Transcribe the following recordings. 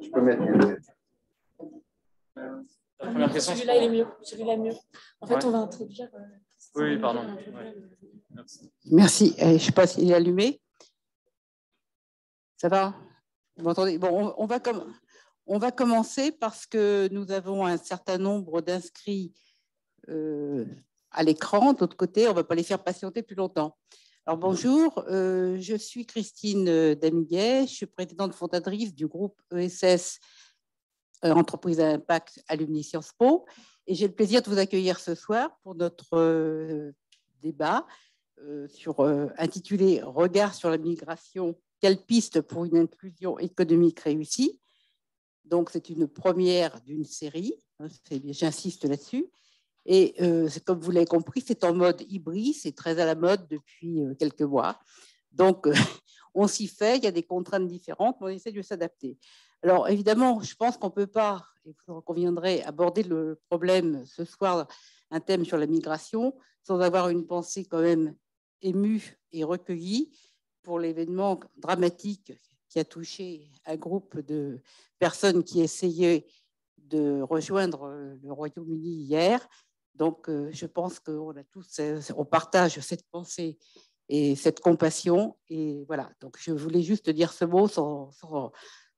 Je peux mettre une... La première question. Celui-là, il est mieux. Celui-là est mieux. En fait, Ouais. on va introduire. Oui, pardon. Ouais. Merci. Merci. Je ne sais pas s'il est allumé. Ça va? Vous m'entendez? Bon, on va commencer parce que nous avons un certain nombre d'inscrits à l'écran. De l'autre côté, on ne va pas les faire patienter plus longtemps. Alors bonjour, je suis Christine Damiguet, je suis présidente fondatrice du groupe ESS, Entreprise à Impact Alumni Sciences Po, et j'ai le plaisir de vous accueillir ce soir pour notre débat intitulé « Regard sur la migration, quelle piste pour une inclusion économique réussie ?» Donc c'est une première d'une série, j'insiste là-dessus. Et comme vous l'avez compris, c'est en mode hybride, c'est très à la mode depuis quelques mois. Donc, on s'y fait, il y a des contraintes différentes, mais on essaie de s'adapter. Alors, évidemment, je pense qu'on ne peut pas, et vous en conviendrez, aborder le problème ce soir, un thème sur la migration, sans avoir une pensée quand même émue et recueillie pour l'événement dramatique qui a touché un groupe de personnes qui essayaient de rejoindre le Royaume-Uni hier. Donc, je pense on partage cette pensée et cette compassion. Et voilà, donc je voulais juste dire ce mot sans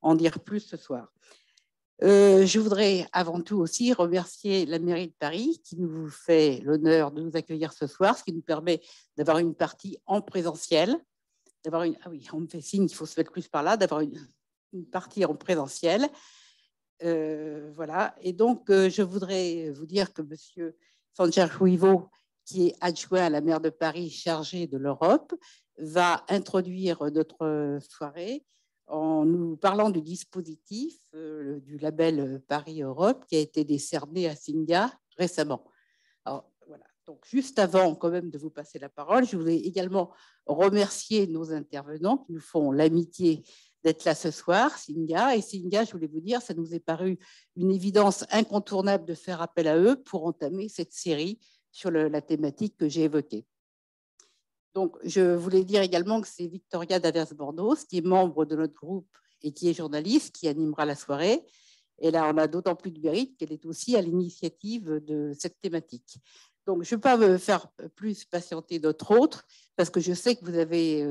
en dire plus ce soir. Je voudrais avant tout aussi remercier la mairie de Paris qui nous fait l'honneur de nous accueillir ce soir, ce qui nous permet d'avoir une partie en présentiel. Ah oui, on me fait signe qu'il faut se mettre plus par là, d'avoir une partie en présentiel. Voilà, et donc je voudrais vous dire que M. Sancher-Huivo, qui est adjoint à la maire de Paris chargé de l'Europe, va introduire notre soirée en nous parlant du dispositif du label Paris-Europe qui a été décerné à Singa récemment. Alors, voilà. Donc, juste avant quand même de vous passer la parole, je voudrais également remercier nos intervenants qui nous font l'amitié d'être là ce soir, Singa. Et Singa, je voulais vous dire, ça nous est paru une évidence incontournable de faire appel à eux pour entamer cette série sur la thématique que j'ai évoquée. Donc, je voulais dire également que c'est Victoria Davers-Bornos, qui est membre de notre groupe et qui est journaliste, qui animera la soirée. Et là, on a d'autant plus de mérite qu'elle est aussi à l'initiative de cette thématique. Donc, je ne vais pas me faire plus patienter d'autres autres, parce que je sais que vous avez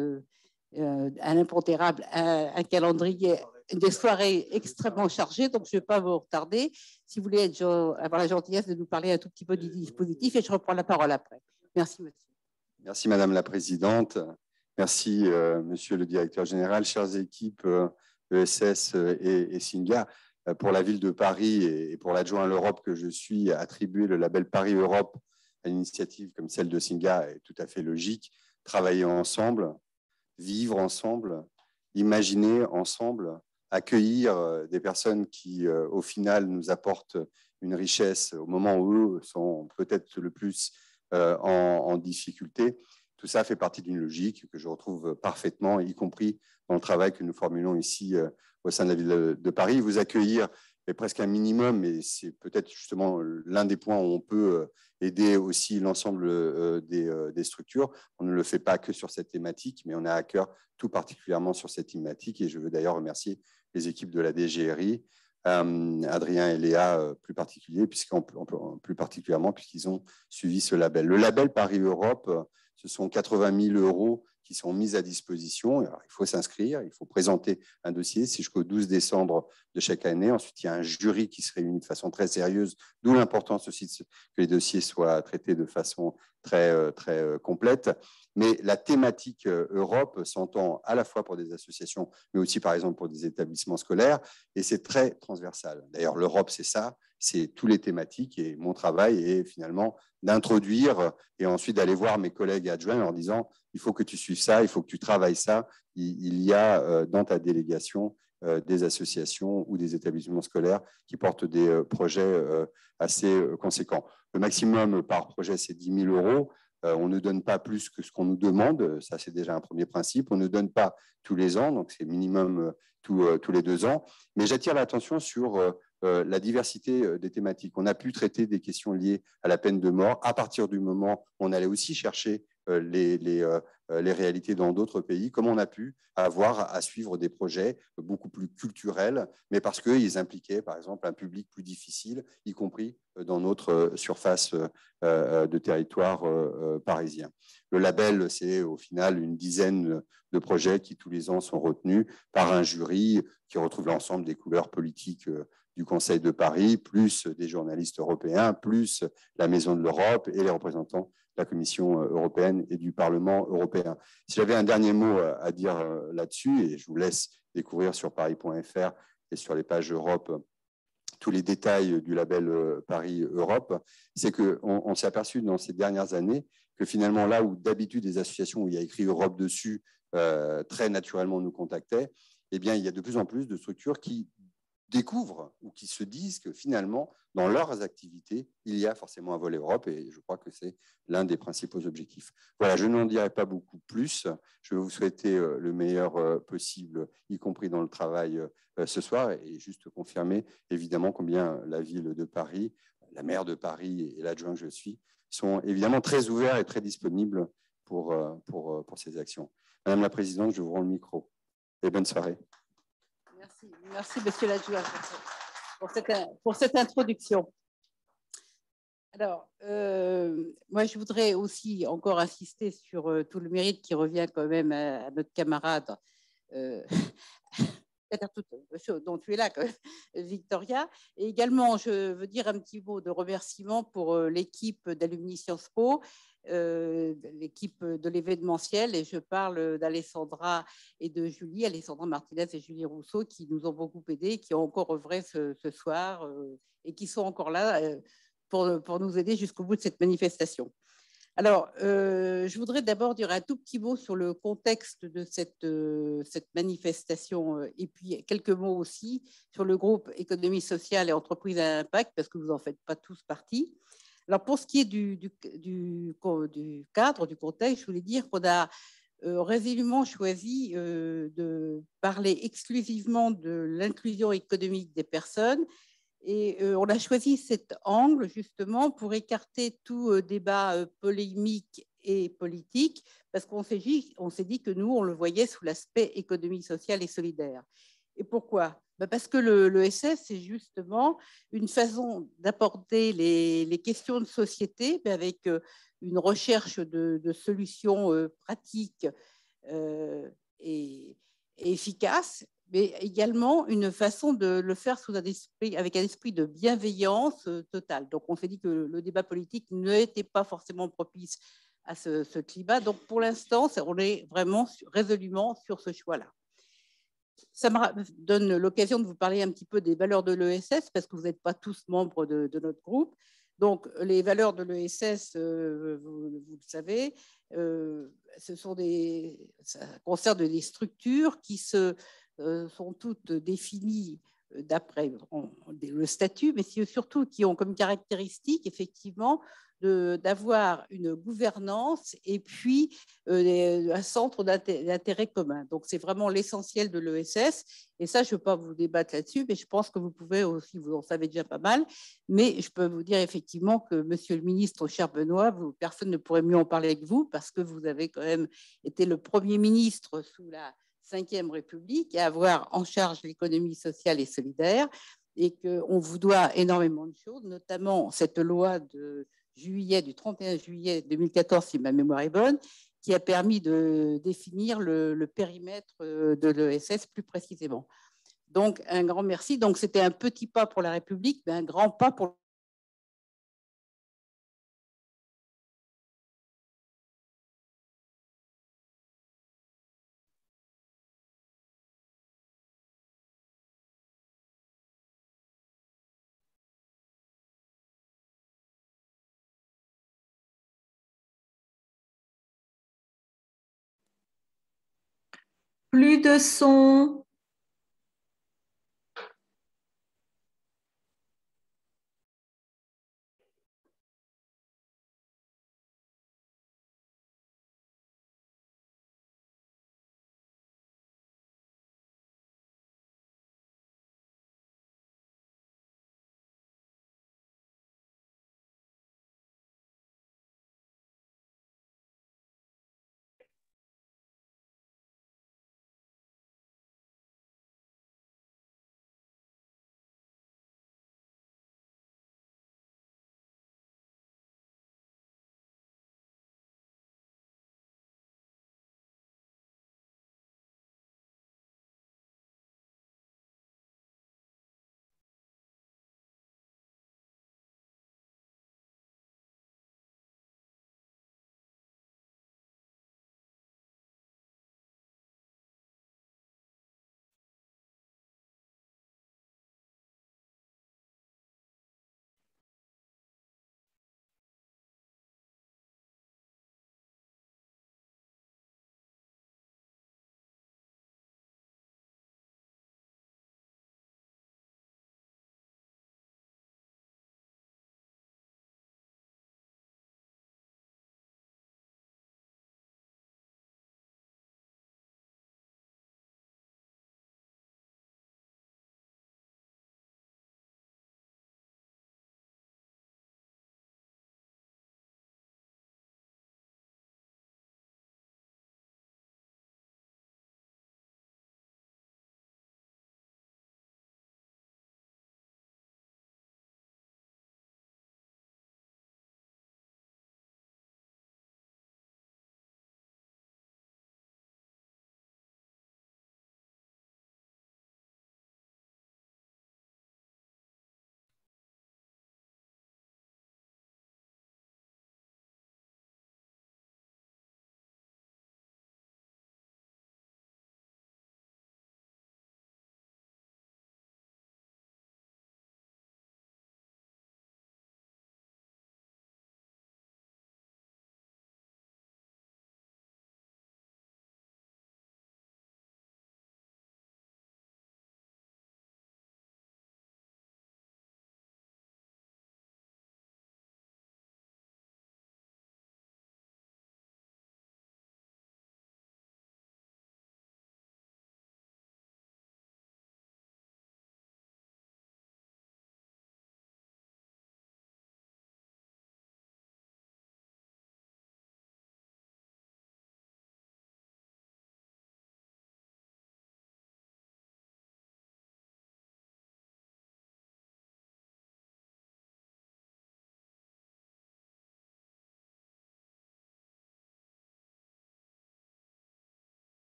un impondérable, un calendrier, des soirées extrêmement chargées, donc je ne vais pas vous retarder. Si vous voulez avoir la gentillesse de nous parler un tout petit peu du dispositif, et je reprends la parole après. Merci, monsieur. Merci, Madame la Présidente. Merci, Monsieur le Directeur Général, chères équipes ESS et Singa. Pour la ville de Paris et pour l'adjoint à l'Europe que je suis, attribuer le label Paris-Europe à une initiative comme celle de Singa est tout à fait logique. Travailler ensemble, vivre ensemble, imaginer ensemble, accueillir des personnes qui, au final, nous apportent une richesse au moment où eux sont peut-être le plus en difficulté. Tout ça fait partie d'une logique que je retrouve parfaitement, y compris dans le travail que nous formulons ici au sein de la ville de Paris. Vous accueillir est presque un minimum, et c'est peut-être justement l'un des points où on peut aider aussi l'ensemble des structures. On ne le fait pas que sur cette thématique, mais on a à cœur tout particulièrement sur cette thématique. Et je veux d'ailleurs remercier les équipes de la DGRI, Adrien et Léa plus particulièrement, puisqu'ils ont suivi ce label. Le label Paris-Europe, ce sont 80 000 € qui sont mis à disposition. Alors, il faut s'inscrire, il faut présenter un dossier, c'est jusqu'au 12 décembre de chaque année. Ensuite, il y a un jury qui se réunit de façon très sérieuse, d'où l'importance aussi que les dossiers soient traités de façon très complète. Mais la thématique Europe s'entend à la fois pour des associations, mais aussi par exemple pour des établissements scolaires, et c'est très transversal. D'ailleurs, l'Europe, c'est ça, c'est tous les thématiques, et mon travail est finalement d'introduire et ensuite d'aller voir mes collègues adjoints en leur disant il faut que tu suives ça, il faut que tu travailles ça. Il y a dans ta délégation des associations ou des établissements scolaires qui portent des projets assez conséquents. Le maximum par projet, c'est 10 000 €. On ne donne pas plus que ce qu'on nous demande, ça c'est déjà un premier principe. On ne donne pas tous les ans, donc c'est minimum tous les 2 ans. Mais j'attire l'attention sur la diversité des thématiques. On a pu traiter des questions liées à la peine de mort à partir du moment où on allait aussi chercher les réalités dans d'autres pays, comme on a pu avoir à suivre des projets beaucoup plus culturels, mais parce qu'ils impliquaient, par exemple, un public plus difficile, y compris dans notre surface de territoire parisien. Le label, c'est au final une dizaine de projets qui, tous les ans, sont retenus par un jury qui retrouve l'ensemble des couleurs politiques du Conseil de Paris, plus des journalistes européens, plus la Maison de l'Europe et les représentants de la Commission européenne et du Parlement européen. Si j'avais un dernier mot à dire là-dessus, et je vous laisse découvrir sur paris.fr et sur les pages Europe tous les détails du label Paris Europe, c'est qu'on s'est aperçu dans ces dernières années que finalement, là où d'habitude les associations où il y a écrit Europe dessus, très naturellement nous contactaient, eh bien, il y a de plus en plus de structures qui découvrent ou qui se disent que finalement, dans leurs activités, il y a forcément un volet Europe et je crois que c'est l'un des principaux objectifs. Voilà, je n'en dirai pas beaucoup plus. Je vais vous souhaiter le meilleur possible, y compris dans le travail ce soir et juste confirmer évidemment combien la ville de Paris, la maire de Paris et l'adjoint que je suis sont évidemment très ouverts et très disponibles pour ces actions. Madame la Présidente, je vous rends le micro et bonne soirée. Merci Monsieur l'adjoint pour cette introduction. Alors, moi, je voudrais aussi encore insister sur tout le mérite qui revient quand même à notre camarade, dont tu es là, Victoria. Et également, je veux dire un petit mot de remerciement pour l'équipe d'Alumni Sciences Po, l'équipe de l'événementiel, et je parle d'Alessandra et de Julie, Alessandra Martinez et Julie Rousseau, qui nous ont beaucoup aidés, qui ont encore œuvré ce soir et qui sont encore là pour nous aider jusqu'au bout de cette manifestation. Alors, je voudrais d'abord dire un tout petit mot sur le contexte de cette manifestation et puis quelques mots aussi sur le groupe Économie sociale et entreprises à impact, parce que vous n'en faites pas tous partie. Alors, pour ce qui est du cadre, du contexte, je voulais dire qu'on a résolument choisi de parler exclusivement de l'inclusion économique des personnes. Et on a choisi cet angle justement pour écarter tout débat polémique et politique, parce qu'on s'est dit que nous, on le voyait sous l'aspect économie sociale et solidaire. Et pourquoi? Parce que l'ESS, c'est justement une façon d'aborder les questions de société, mais avec une recherche de solutions pratiques et efficaces, mais également une façon de le faire avec un esprit de bienveillance totale. Donc, on s'est dit que le débat politique n'était pas forcément propice à ce climat. Donc, pour l'instant, on est vraiment résolument sur ce choix-là. Ça me donne l'occasion de vous parler un petit peu des valeurs de l'ESS, parce que vous n'êtes pas tous membres de notre groupe. Donc, les valeurs de l'ESS, vous le savez, ça concerne des structures qui sont toutes définies d'après le statut, mais surtout qui ont comme caractéristique, effectivement, d'avoir une gouvernance et puis un centre d'intérêt commun. Donc, c'est vraiment l'essentiel de l'ESS. Et ça, je ne vais pas vous débattre là-dessus, mais je pense que vous pouvez aussi, vous en savez déjà pas mal. Mais je peux vous dire effectivement que, monsieur le ministre, cher Benoît, personne ne pourrait mieux en parler que vous, parce que vous avez quand même été le Premier ministre sous la Ve République à avoir en charge l'économie sociale et solidaire, et qu'on vous doit énormément de choses, notamment cette loi du 31 juillet 2014, si ma mémoire est bonne, qui a permis de définir le périmètre de l'ESS plus précisément. Donc, un grand merci. Donc, c'était un petit pas pour la République, mais un grand pas pour Plus de son.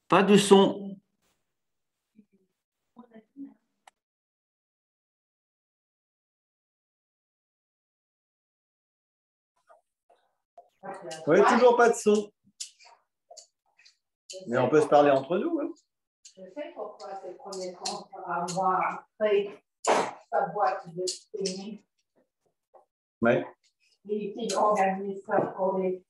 Pas de son. Oui, toujours pas de son. Mais on peut se parler entre nous. Hein. Je sais pourquoi c'est le premier temps à avoir fait sa boîte de streaming. Oui. Et qui organise ça pour les.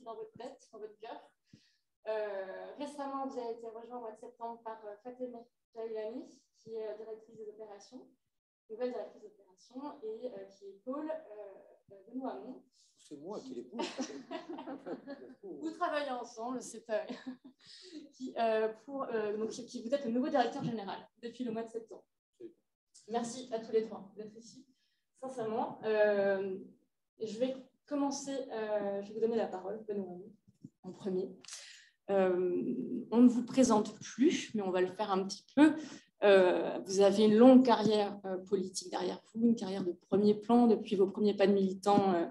Dans votre tête, dans votre cœur. Récemment, vous avez été rejoint au mois de septembre par Fatemeh Jailani, qui est directrice des opérations, nouvelle directrice d'opérations, et qui épaule Benoît Hamon. C'est moi qui l'épouse. Vous travaillez ensemble, c'est qui vous êtes le nouveau directeur général depuis le mois de septembre. Merci à tous les trois d'être ici, sincèrement. Je vais commencer, je vais vous donner la parole, Benoît Hamon, en premier. On ne vous présente plus, mais on va le faire un petit peu. Vous avez une longue carrière politique derrière vous, une carrière de premier plan, depuis vos premiers pas de militant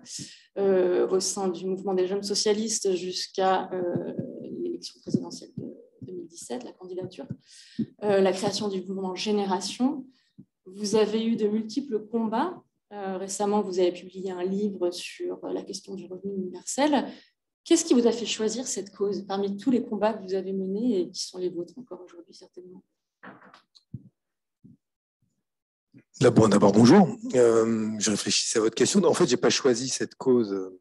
au sein du mouvement des jeunes socialistes jusqu'à l'élection présidentielle de 2017, la candidature, la création du mouvement Génération. Vous avez eu de multiples combats. Récemment, vous avez publié un livre sur la question du revenu universel. Qu'est-ce qui vous a fait choisir cette cause parmi tous les combats que vous avez menés et qui sont les vôtres encore aujourd'hui, certainement? D'abord, bonjour. Je réfléchissais à votre question. En fait, je n'ai pas choisi cette cause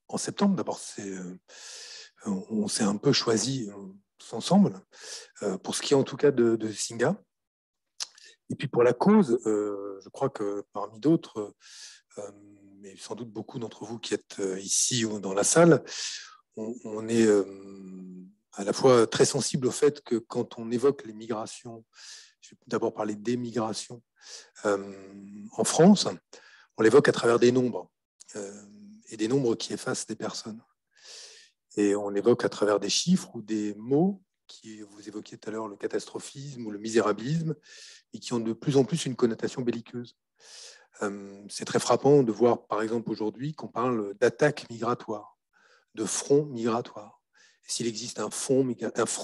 en septembre. D'abord, on s'est un peu choisi tous ensemble, pour ce qui est en tout cas de Singa. Et puis pour la cause, je crois que parmi d'autres, mais sans doute beaucoup d'entre vous qui êtes ici ou dans la salle, on est à la fois très sensible au fait que quand on évoque les migrations, je vais d'abord parler des migrations en France, on l'évoque à travers des nombres, et des nombres qui effacent des personnes. Et on l'évoque à travers des chiffres ou des mots qui, vous évoquiez tout à l'heure le catastrophisme ou le misérabilisme, et qui ont de plus en plus une connotation belliqueuse. C'est très frappant de voir, par exemple, aujourd'hui, qu'on parle d'attaque migratoire, de front migratoire. S'il existe un front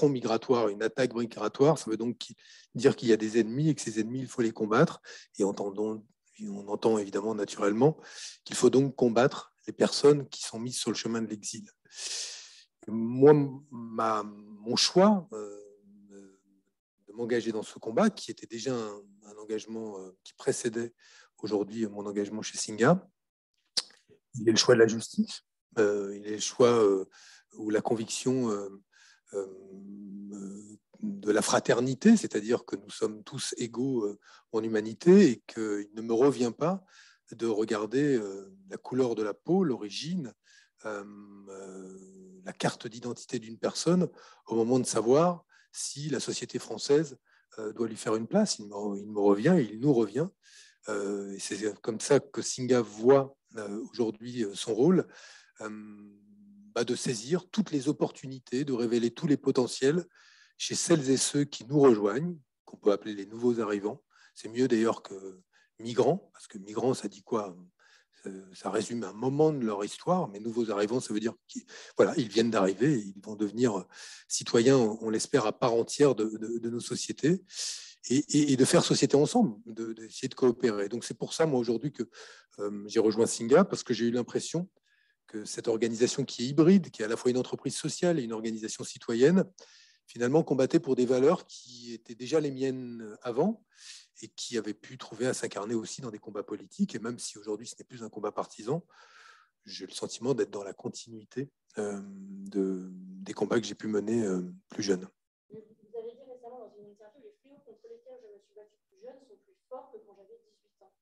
migratoire, une attaque migratoire, ça veut donc dire qu'il y a des ennemis et que ces ennemis, il faut les combattre. Et on entend évidemment naturellement qu'il faut donc combattre les personnes qui sont mises sur le chemin de l'exil. Moi, mon choix de m'engager dans ce combat, qui était déjà un engagement qui précédait aujourd'hui mon engagement chez Singa, il est le choix de la justice, il est le choix ou la conviction de la fraternité, c'est-à-dire que nous sommes tous égaux en humanité et qu'il ne me revient pas de regarder la couleur de la peau, l'origine, la carte d'identité d'une personne au moment de savoir si la société française doit lui faire une place. Il me revient, il nous revient. Et c'est comme ça que Singa voit aujourd'hui son rôle. de saisir toutes les opportunités, de révéler tous les potentiels chez celles et ceux qui nous rejoignent, qu'on peut appeler les nouveaux arrivants. C'est mieux d'ailleurs que migrants, parce que migrants, ça dit quoi? Ça résume un moment de leur histoire, mais nouveaux arrivants, ça veut dire qu'ils voilà, ils viennent d'arriver, ils vont devenir citoyens, on l'espère, à part entière de nos sociétés, et de faire société ensemble, d'essayer de coopérer. Donc c'est pour ça, moi, aujourd'hui, que j'ai rejoint Singa, parce que j'ai eu l'impression que cette organisation qui est hybride, qui est à la fois une entreprise sociale et une organisation citoyenne, finalement combattait pour des valeurs qui étaient déjà les miennes avant, et qui avaient pu trouver à s'incarner aussi dans des combats politiques. Et même si aujourd'hui ce n'est plus un combat partisan, j'ai le sentiment d'être dans la continuité des combats que j'ai pu mener plus jeune. Vous avez dit récemment dans une interview, les fléaux contre lesquels je me suis battue plus jeune sont plus forts que quand j'avais 18 ans.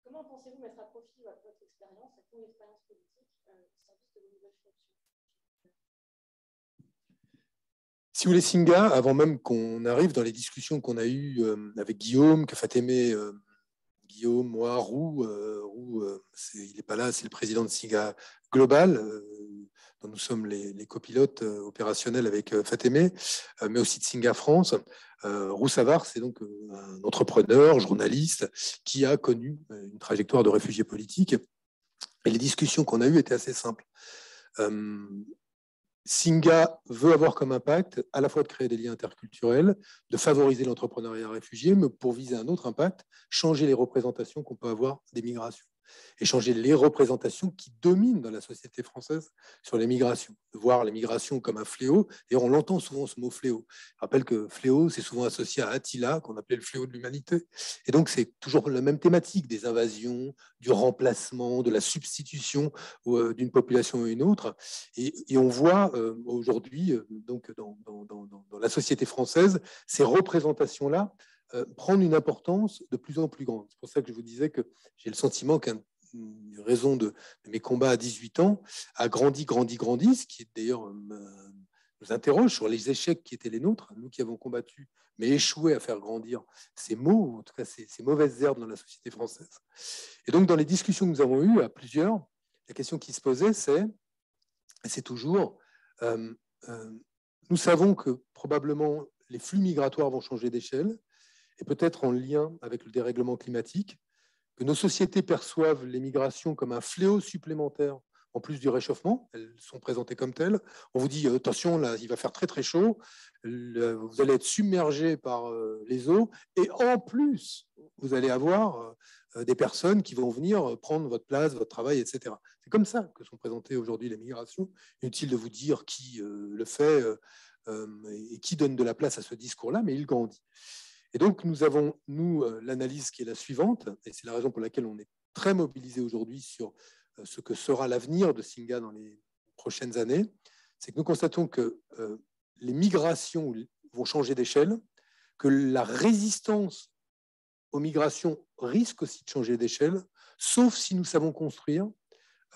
Comment pensez-vous mettre à profit votre expérience, cette longue expérience politique, au service de vos nouvelles fonctions? Si vous voulez, Singa, avant même qu'on arrive dans les discussions qu'on a eues avec Guillaume, que Fatemeh, Guillaume, moi, Roux, il n'est pas là, c'est le président de Singa Global, dont nous sommes les copilotes opérationnels avec Fatemeh, mais aussi de Singa France. Roux Savard, c'est donc un entrepreneur, journaliste, qui a connu une trajectoire de réfugié politique. Et les discussions qu'on a eues étaient assez simples. Singa veut avoir comme impact à la fois de créer des liens interculturels, de favoriser l'entrepreneuriat réfugié, mais pour viser un autre impact, changer les représentations qu'on peut avoir des migrations et changer les représentations qui dominent dans la société française sur les migrations. De voir les migrations comme un fléau, et on l'entend souvent ce mot fléau. Je rappelle que fléau, c'est souvent associé à Attila, qu'on appelait le fléau de l'humanité. Et donc, c'est toujours la même thématique, des invasions, du remplacement, de la substitution d'une population à une autre. Et on voit aujourd'hui, donc dans la société française, ces représentations-là prendre une importance de plus en plus grande. C'est pour ça que je vous disais que j'ai le sentiment qu'une raison de mes combats à 18 ans a grandi, ce qui d'ailleurs nous interroge sur les échecs qui étaient les nôtres, nous qui avons combattu, mais échoué à faire grandir ces mots, en tout cas ces mauvaises herbes dans la société française. Et donc, dans les discussions que nous avons eues à plusieurs, la question qui se posait, c'est toujours, nous savons que probablement les flux migratoires vont changer d'échelle, et peut-être en lien avec le dérèglement climatique, que nos sociétés perçoivent les migrations comme un fléau supplémentaire en plus du réchauffement. Elles sont présentées comme telles. On vous dit, attention, là, il va faire très très chaud, vous allez être submergé par les eaux, et en plus, vous allez avoir des personnes qui vont venir prendre votre place, votre travail, etc. C'est comme ça que sont présentées aujourd'hui les migrations. Inutile de vous dire qui le fait et qui donne de la place à ce discours-là, mais il grandit. Et donc, nous avons, l'analyse qui est la suivante, et c'est la raison pour laquelle on est très mobilisé aujourd'hui sur ce que sera l'avenir de Singa dans les prochaines années, c'est que nous constatons que les migrations vont changer d'échelle, que la résistance aux migrations risque aussi de changer d'échelle, sauf si nous savons construire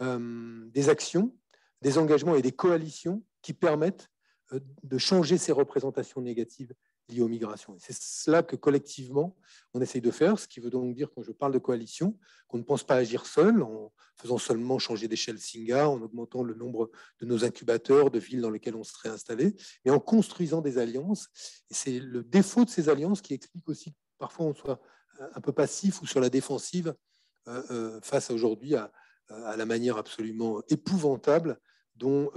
des actions, des engagements et des coalitions qui permettent de changer ces représentations négatives liées aux migrations. Et c'est cela que collectivement on essaye de faire, ce qui veut donc dire, quand je parle de coalition, qu'on ne pense pas agir seul en faisant seulement changer d'échelle Singa, en augmentant le nombre de nos incubateurs, de villes dans lesquelles on serait installé, mais en construisant des alliances. Et c'est le défaut de ces alliances qui explique aussi que parfois on soit un peu passif ou sur la défensive face aujourd'hui à la manière absolument épouvantable dont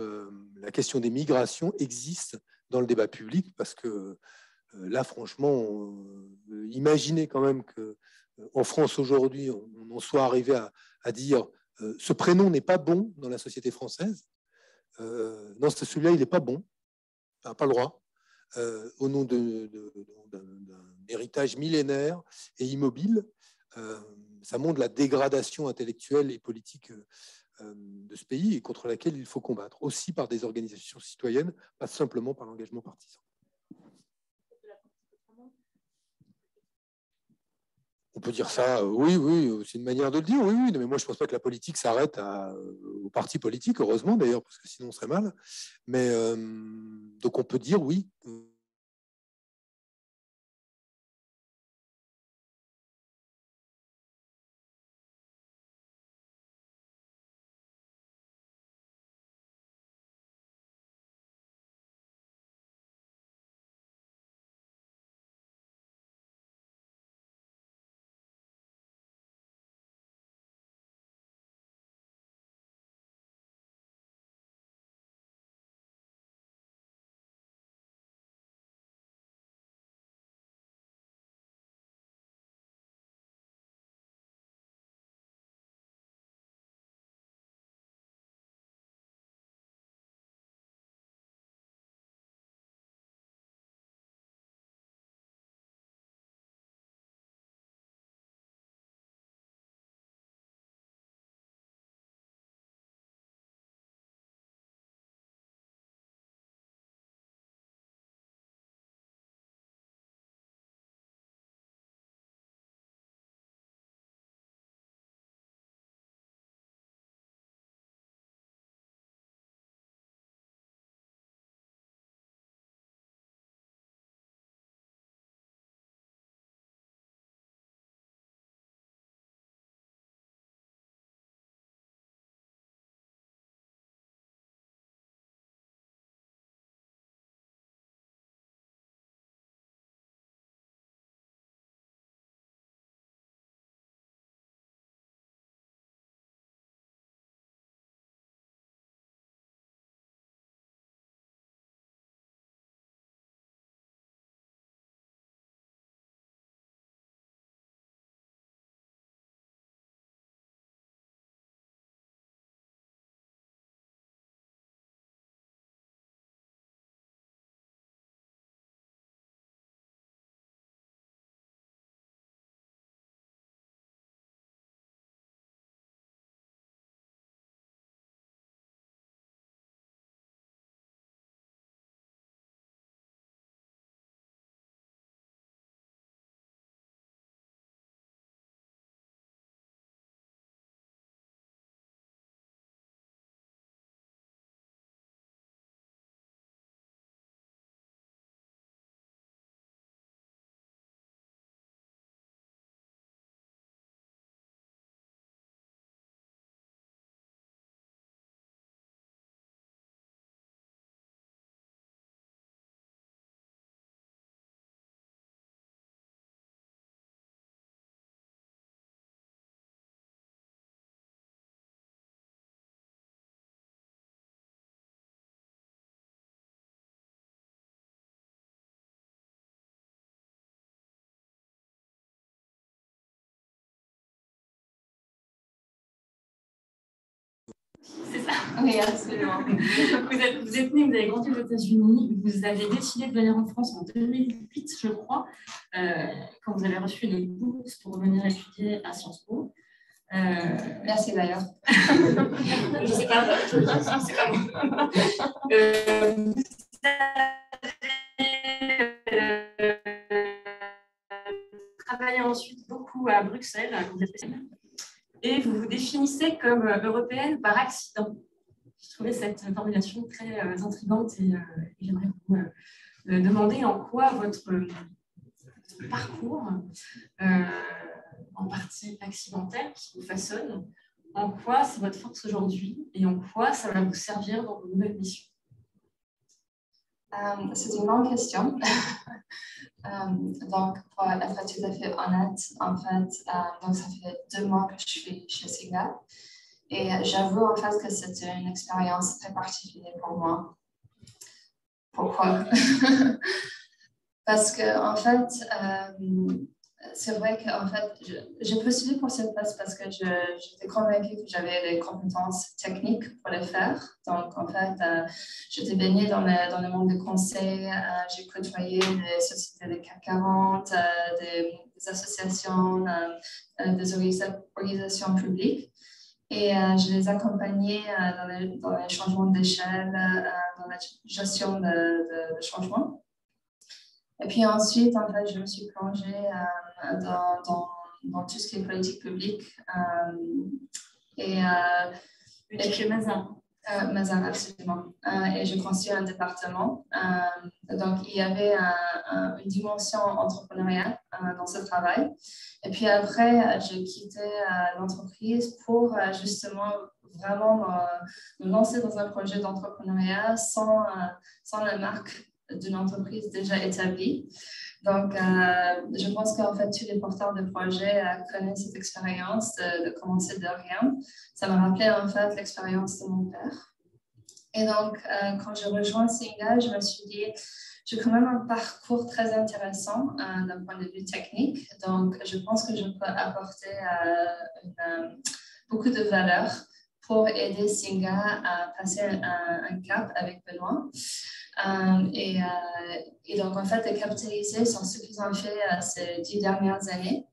la question des migrations existe dans le débat public, parce que là, franchement, imaginez quand même qu'en France aujourd'hui, on en soit arrivé à dire ce prénom n'est pas bon dans la société française. Non, celui-là, il n'est pas bon. Enfin, pas le droit. Au nom d'un héritage millénaire et immobile. Ça montre la dégradation intellectuelle et politique de ce pays, et contre laquelle il faut combattre, aussi par des organisations citoyennes, pas simplement par l'engagement partisan. On peut dire ça, oui, c'est une manière de le dire, oui, mais moi je ne pense pas que la politique s'arrête aux partis politiques, heureusement d'ailleurs, parce que sinon on serait mal. Mais donc on peut dire oui. ça. Oui, absolument. Vous êtes né, vous avez grandi aux États-Unis, vous avez décidé de venir en France en 2008, je crois, quand vous avez reçu une bourse pour venir étudier à Sciences Po. Merci d'ailleurs. Je sais pas. Travaillé ensuite beaucoup à Bruxelles, et vous vous définissez comme européenne par accident. Je trouvais cette formulation très intrigante et j'aimerais vous demander en quoi votre parcours, en partie accidentel, qui vous façonne, en quoi c'est votre force aujourd'hui et en quoi ça va vous servir dans vos nouvelles missions. C'est une bonne question. Donc, pour être tout à fait honnête, en fait, donc ça fait 2 mois que je suis chez Singa et j'avoue en fait que c'était une expérience très particulière pour moi. Pourquoi? Parce que en fait, c'est vrai qu'en fait, j'ai postulé pour ce poste parce que j'étais convaincue que j'avais les compétences techniques pour le faire. Donc, en fait, j'étais baignée dans le monde du conseil. J'ai côtoyé des sociétés de CAC 40, des associations, des organisations publiques. Et je les accompagnais dans les changements d'échelle, dans la gestion de changement. Et puis ensuite, en fait, je me suis plongée dans tout ce qui est politique publique. Chez Mazars. Mazars, absolument. Et je construis un département. Donc, il y avait une dimension entrepreneuriale dans ce travail. Et puis après, j'ai quitté l'entreprise pour justement vraiment me lancer dans un projet d'entrepreneuriat sans la marque d'une entreprise déjà établie. Donc, je pense qu'en fait, tous les porteurs de projets connaissent cette expérience de commencer de rien. Ça m'a rappelé en fait l'expérience de mon père. Et donc, quand j'ai rejoint Singa, je me suis dit, j'ai quand même un parcours très intéressant d'un point de vue technique. Donc, je pense que je peux apporter beaucoup de valeur pour aider Singa à passer un cap avec Benoît. Et donc, en fait, de capitaliser sur ce qu'ils ont fait ces 10 dernières années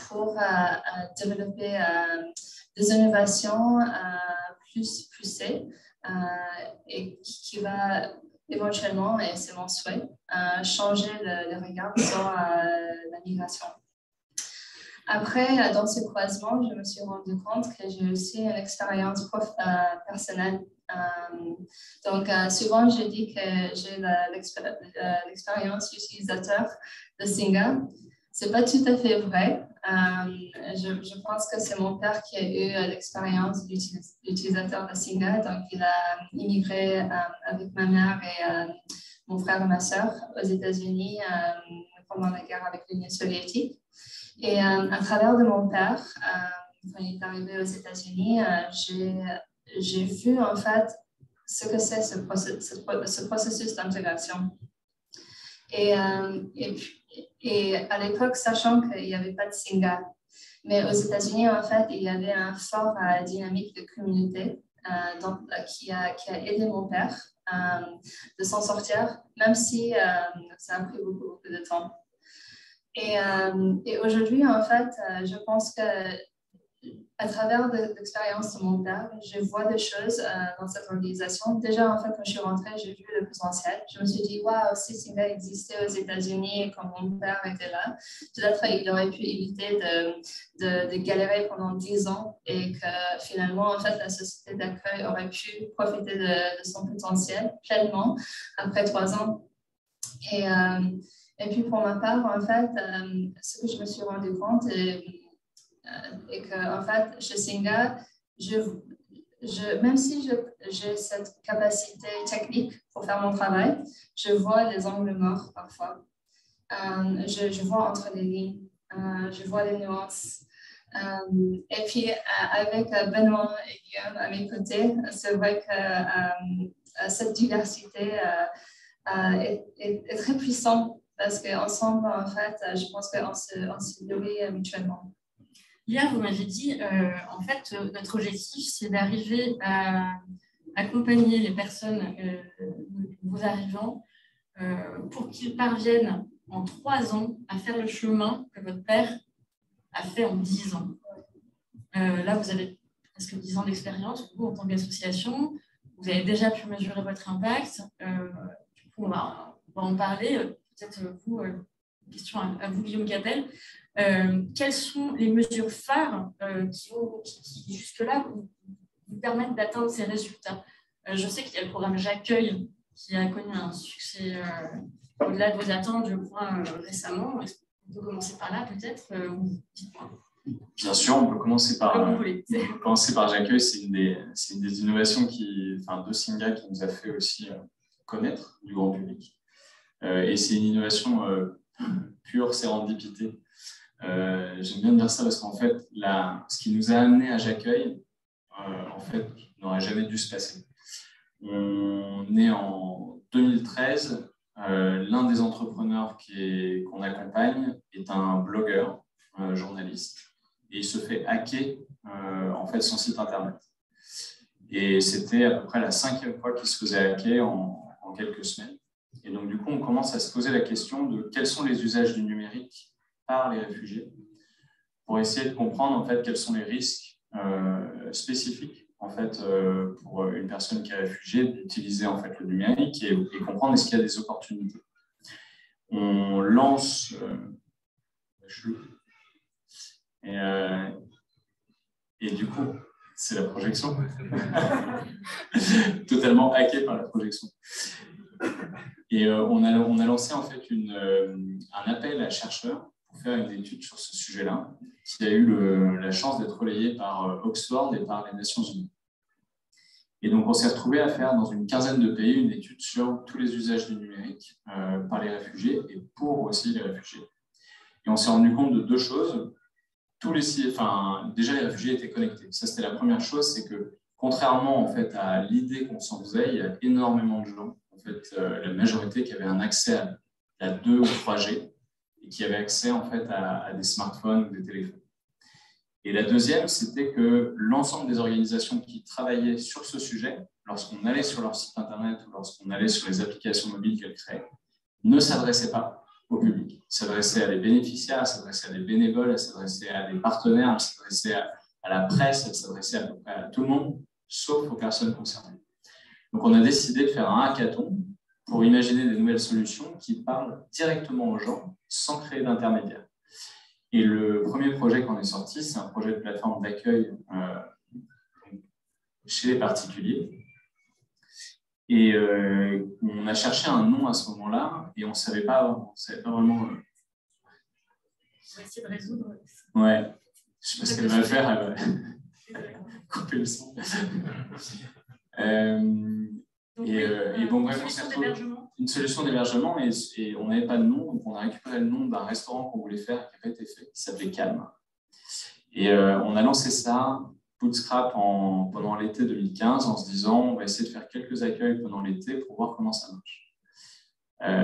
pour développer des innovations plus poussées et qui va éventuellement, et c'est mon souhait, changer le regard sur la migration. Après, dans ce croisement, je me suis rendu compte que j'ai aussi une expérience personnelle. Donc, souvent, je dis que j'ai l'expérience utilisateur de Singa. Ce n'est pas tout à fait vrai. Je pense que c'est mon père qui a eu l'expérience d'utilisateur de Singa. Donc, il a immigré avec ma mère et mon frère et ma sœur aux États-Unis pendant la guerre avec l'Union soviétique. Et à travers de mon père, quand il est arrivé aux États-Unis, j'ai vu en fait ce que c'est ce processus d'intégration. Et à l'époque, sachant qu'il n'y avait pas de Singa, mais aux États-Unis, en fait, il y avait un fort dynamique de communauté qui a aidé mon père de s'en sortir, même si ça a pris beaucoup de temps. Et aujourd'hui, en fait, je pense que à travers l'expérience de mon père, je vois des choses dans cette organisation. Déjà, en fait, quand je suis rentrée, j'ai vu le potentiel. Je me suis dit, waouh, si Singa existait aux États-Unis et quand mon père était là, peut-être il aurait pu éviter de galérer pendant 10 ans et que finalement, en fait, la société d'accueil aurait pu profiter de son potentiel pleinement après 3 ans. Et puis, pour ma part, en fait, ce que je me suis rendu compte et que, en fait, chez Singa, même si j'ai cette capacité technique pour faire mon travail, je vois les angles morts parfois. Je vois entre les lignes, je vois les nuances. Et puis, avec Benoît et Guillaume à mes côtés, c'est vrai que cette diversité est très puissante parce qu'ensemble, en fait, je pense qu'on se nourrit mutuellement. Hier, vous m'avez dit, en fait, notre objectif, c'est d'arriver à accompagner les personnes, nouveaux arrivants, pour qu'ils parviennent en 3 ans à faire le chemin que votre père a fait en 10 ans. Là, vous avez presque 10 ans d'expérience, vous, en tant qu'association. Vous avez déjà pu mesurer votre impact. Du coup, on va en parler. Peut-être vous, question à vous, Guillaume Capelle. Quelles sont les mesures phares qui jusque-là, vous permettent d'atteindre ces résultats? Je sais qu'il y a le programme J'accueille qui a connu un succès au-delà de vos attentes, je crois, récemment. Est-ce qu'on peut commencer par là, peut-être? Dites-moi. Bien sûr, on peut commencer par J'accueille. C'est une des innovations de Singa qui nous a fait aussi connaître du grand public. Et c'est une innovation pure sérendipité. J'aime bien dire ça parce qu'en fait, ce qui nous a amené à J'accueille, en fait, n'aurait jamais dû se passer. On est en 2013. L'un des entrepreneurs qu'on accompagne est un blogueur, journaliste, et il se fait hacker en fait son site internet. Et c'était à peu près la 5e fois qu'il se faisait hacker en quelques semaines. Et donc du coup, on commence à se poser la question de quels sont les usages du numérique par les réfugiés, pour essayer de comprendre en fait quels sont les risques spécifiques en fait pour une personne qui est réfugiée d'utiliser en fait le numérique et comprendre est-ce qu'il y a des opportunités. On lance et du coup, c'est la projection. Totalement hacké par la projection. Et on a lancé en fait un appel à chercheurs pour faire une étude sur ce sujet-là, qui a eu la chance d'être relayée par Oxford et par les Nations Unies. Et donc, on s'est retrouvé à faire dans une quinzaine de pays une étude sur tous les usages du numérique par les réfugiés et pour aussi les réfugiés. Et on s'est rendu compte de 2 choses. Déjà, les réfugiés étaient connectés. Ça, c'était la première chose, c'est que contrairement en fait, à l'idée qu'on s'en faisait, il y a énormément de gens, en fait, la majorité qui avaient un accès à la 2 ou 3G et qui avaient accès en fait, à des smartphones ou des téléphones. Et la deuxième, c'était que l'ensemble des organisations qui travaillaient sur ce sujet, lorsqu'on allait sur leur site internet ou lorsqu'on allait sur les applications mobiles qu'elles créaient, ne s'adressaient pas au public. S'adressaient à des bénéficiaires, s'adressaient à des bénévoles, s'adressaient à des partenaires, s'adressaient à la presse, s'adressaient à peu près à tout le monde, sauf aux personnes concernées. Donc, on a décidé de faire un hackathon pour imaginer des nouvelles solutions qui parlent directement aux gens sans créer d'intermédiaires. Et le premier projet qu'on est sorti, c'est un projet de plateforme d'accueil chez les particuliers. Et on a cherché un nom à ce moment-là et on ne savait pas vraiment. On va essayer de résoudre. Ouais, je ne sais pas ce qu'elle va faire, elle va couper le son. Et bon, bref, on s'est retrouvé une solution d'hébergement et on n'avait pas de nom, donc on a récupéré le nom d'un restaurant qu'on voulait faire qui avait été fait, qui s'appelait Calme. Et on a lancé ça, bootstrap, pendant l'été 2015, en se disant on va essayer de faire quelques accueils pendant l'été pour voir comment ça marche.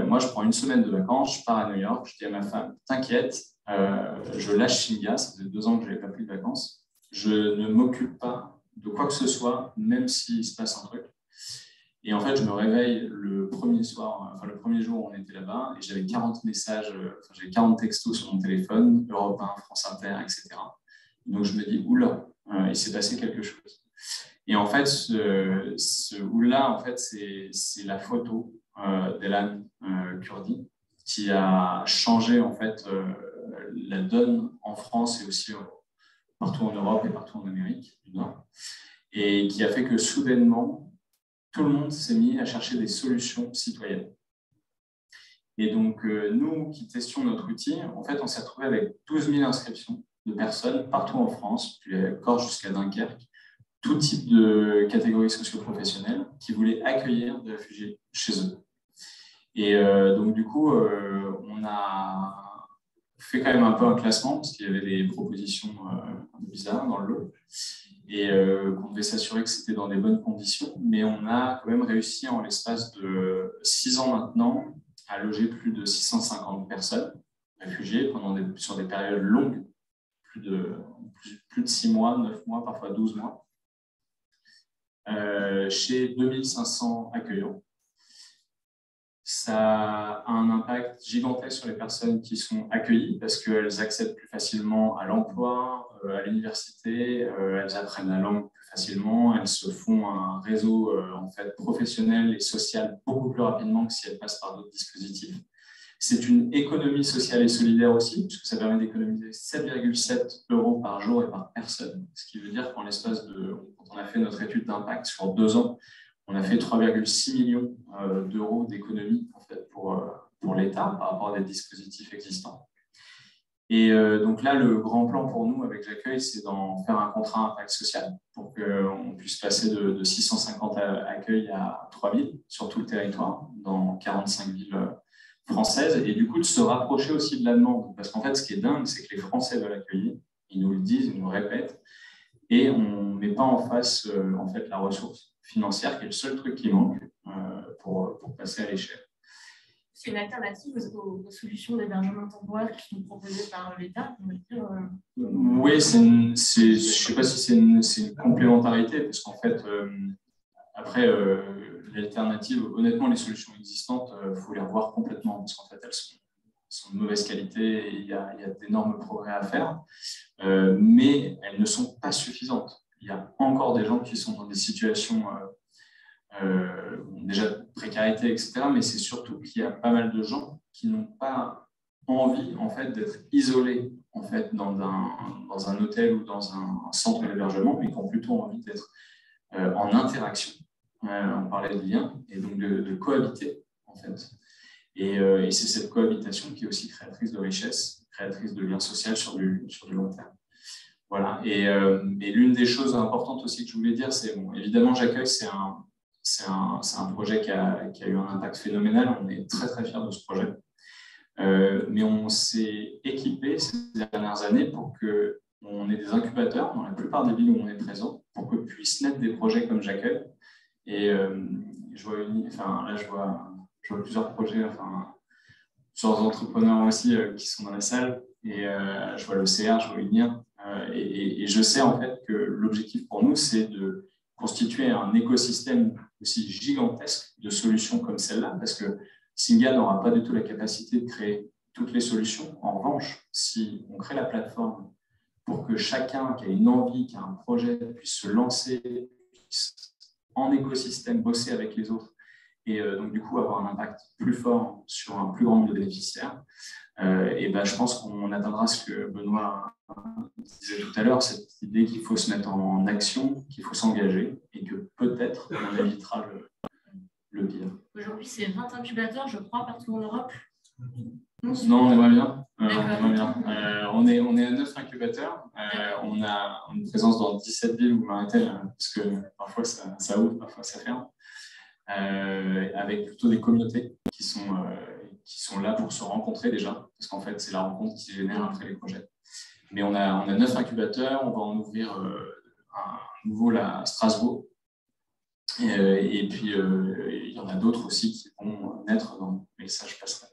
Moi, je prends une semaine de vacances, je pars à New York, je dis à ma femme, t'inquiète, je lâche Singa, ça faisait 2 ans que je n'avais pas pris de vacances, je ne m'occupe pas de quoi que ce soit, même s'il se passe un truc. Et en fait, je me réveille le premier jour où on était là-bas, et j'avais 40 messages, j'avais 40 textos sur mon téléphone, Europe 1, France Inter, etc. Donc je me dis, oula, il s'est passé quelque chose. Et en fait, ce oula, en fait, c'est la photo d'Elan Kurdi qui a changé en fait la donne en France et aussi partout en Europe et partout en Amérique du Nord, et qui a fait que soudainement, tout le monde s'est mis à chercher des solutions citoyennes. Et donc, nous qui testions notre outil, en fait, on s'est retrouvé avec 12 000 inscriptions de personnes partout en France, puis la Corse jusqu'à Dunkerque, tout type de catégories socio-professionnelles qui voulaient accueillir des réfugiés chez eux. Et donc, du coup, on a fait quand même un peu un classement, parce qu'il y avait des propositions un peu bizarres dans le lot. Et qu'on devait s'assurer que c'était dans des bonnes conditions. Mais on a quand même réussi en l'espace de 6 ans maintenant à loger plus de 650 personnes réfugiées sur des périodes longues, plus de 6 mois, 9 mois, parfois 12 mois, chez 2500 accueillants. Ça a un impact gigantesque sur les personnes qui sont accueillies parce qu'elles accèdent plus facilement à l'emploi, à l'université, elles apprennent la langue plus facilement, elles se font un réseau en fait, professionnel et social beaucoup plus rapidement que si elles passent par d'autres dispositifs. C'est une économie sociale et solidaire aussi, puisque ça permet d'économiser 7,7 € par jour et par personne. Ce qui veut dire qu'en l'espace de, quand on a fait notre étude d'impact sur 2 ans, on a fait 3,6 millions d'euros d'économie en fait, pour l'État par rapport à des dispositifs existants. Et donc là, le grand plan pour nous avec l'accueil, c'est d'en faire un contrat impact social pour qu'on puisse passer de 650 accueils à 3000 sur tout le territoire, dans 45 villes françaises, et du coup de se rapprocher aussi de la demande. Parce qu'en fait, ce qui est dingue, c'est que les Français veulent accueillir, ils nous le disent, ils nous le répètent, et on ne met pas en face en fait, la ressource financière, qui est le seul truc qui manque pour passer à l'échelle. C'est une alternative aux solutions d'hébergement temporaire qui sont proposées par l'État. Oui, je ne sais pas si c'est une complémentarité, parce qu'en fait, après, l'alternative, honnêtement, les solutions existantes, il faut les revoir complètement, parce qu'en fait, elles sont de mauvaise qualité et il y a d'énormes progrès à faire, mais elles ne sont pas suffisantes. Il y a encore des gens qui sont dans des situations déjà de précarité, etc. Mais c'est surtout qu'il y a pas mal de gens qui n'ont pas envie en fait, d'être isolés en fait, dans un hôtel ou dans un centre d'hébergement, mais qui ont plutôt envie d'être en interaction. On parlait de lien et donc de cohabiter en fait. Et c'est cette cohabitation qui est aussi créatrice de richesse, créatrice de liens sociaux sur du long terme. Voilà. Et l'une des choses importantes aussi que je voulais dire, c'est bon, évidemment, J'accueille, c'est un projet qui a eu un impact phénoménal. On est très, très fiers de ce projet. Mais on s'est équipé ces dernières années pour qu'on ait des incubateurs dans la plupart des villes où on est présent, pour que puissent naître des projets comme J'accueille. Et je vois plusieurs projets, plusieurs entrepreneurs aussi qui sont dans la salle. Et je vois l'OCR, je vois UNIR. Et je sais en fait que l'objectif pour nous, c'est de constituer un écosystème aussi gigantesque de solutions comme celle-là, parce que Singa n'aura pas du tout la capacité de créer toutes les solutions. En revanche, si on crée la plateforme pour que chacun qui a une envie, qui a un projet, puisse se lancer, puisse en écosystème bosser avec les autres, et donc du coup avoir un impact plus fort sur un plus grand nombre de bénéficiaires, et ben, je pense qu'on atteindra ce que Benoît disait tout à l'heure, cette idée qu'il faut se mettre en action, qu'il faut s'engager et que peut-être on évitera le pire. Aujourd'hui, c'est 20 incubateurs, je crois, partout en Europe. Non, on aimerait bien. On est à 9 incubateurs. On a une présence dans 17 villes où parce que parfois ça ouvre, parfois ça ferme. Avec plutôt des communautés qui sont là pour se rencontrer déjà, parce qu'en fait, c'est la rencontre qui génère après les projets. Mais on a 9 incubateurs, on va en ouvrir un nouveau là, à Strasbourg. Et puis, il y en a d'autres aussi qui vont naître dans... Mais ça, je passerai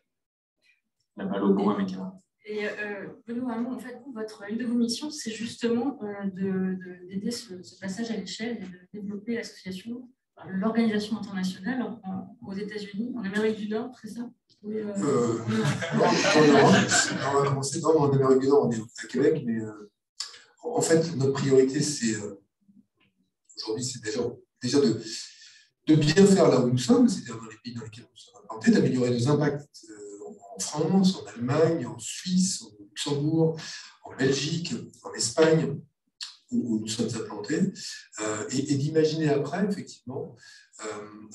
la balle au bon à Mekana. Et Benoît Hamon, en fait, une de vos missions, c'est justement d'aider ce passage à l'échelle et de développer l'association, l'organisation internationale aux États-Unis, en Amérique du Nord, c'est ça? Oui, on va commencer en Amérique du Nord, on est à Québec, mais en fait, notre priorité, c'est aujourd'hui, c'est déjà de bien faire là où nous sommes, c'est-à-dire dans les pays dans lesquels nous sommes implantés, d'améliorer nos impacts en France, en Allemagne, en Suisse, au Luxembourg, en Belgique, en Espagne, où nous sommes implantés, et d'imaginer après, effectivement,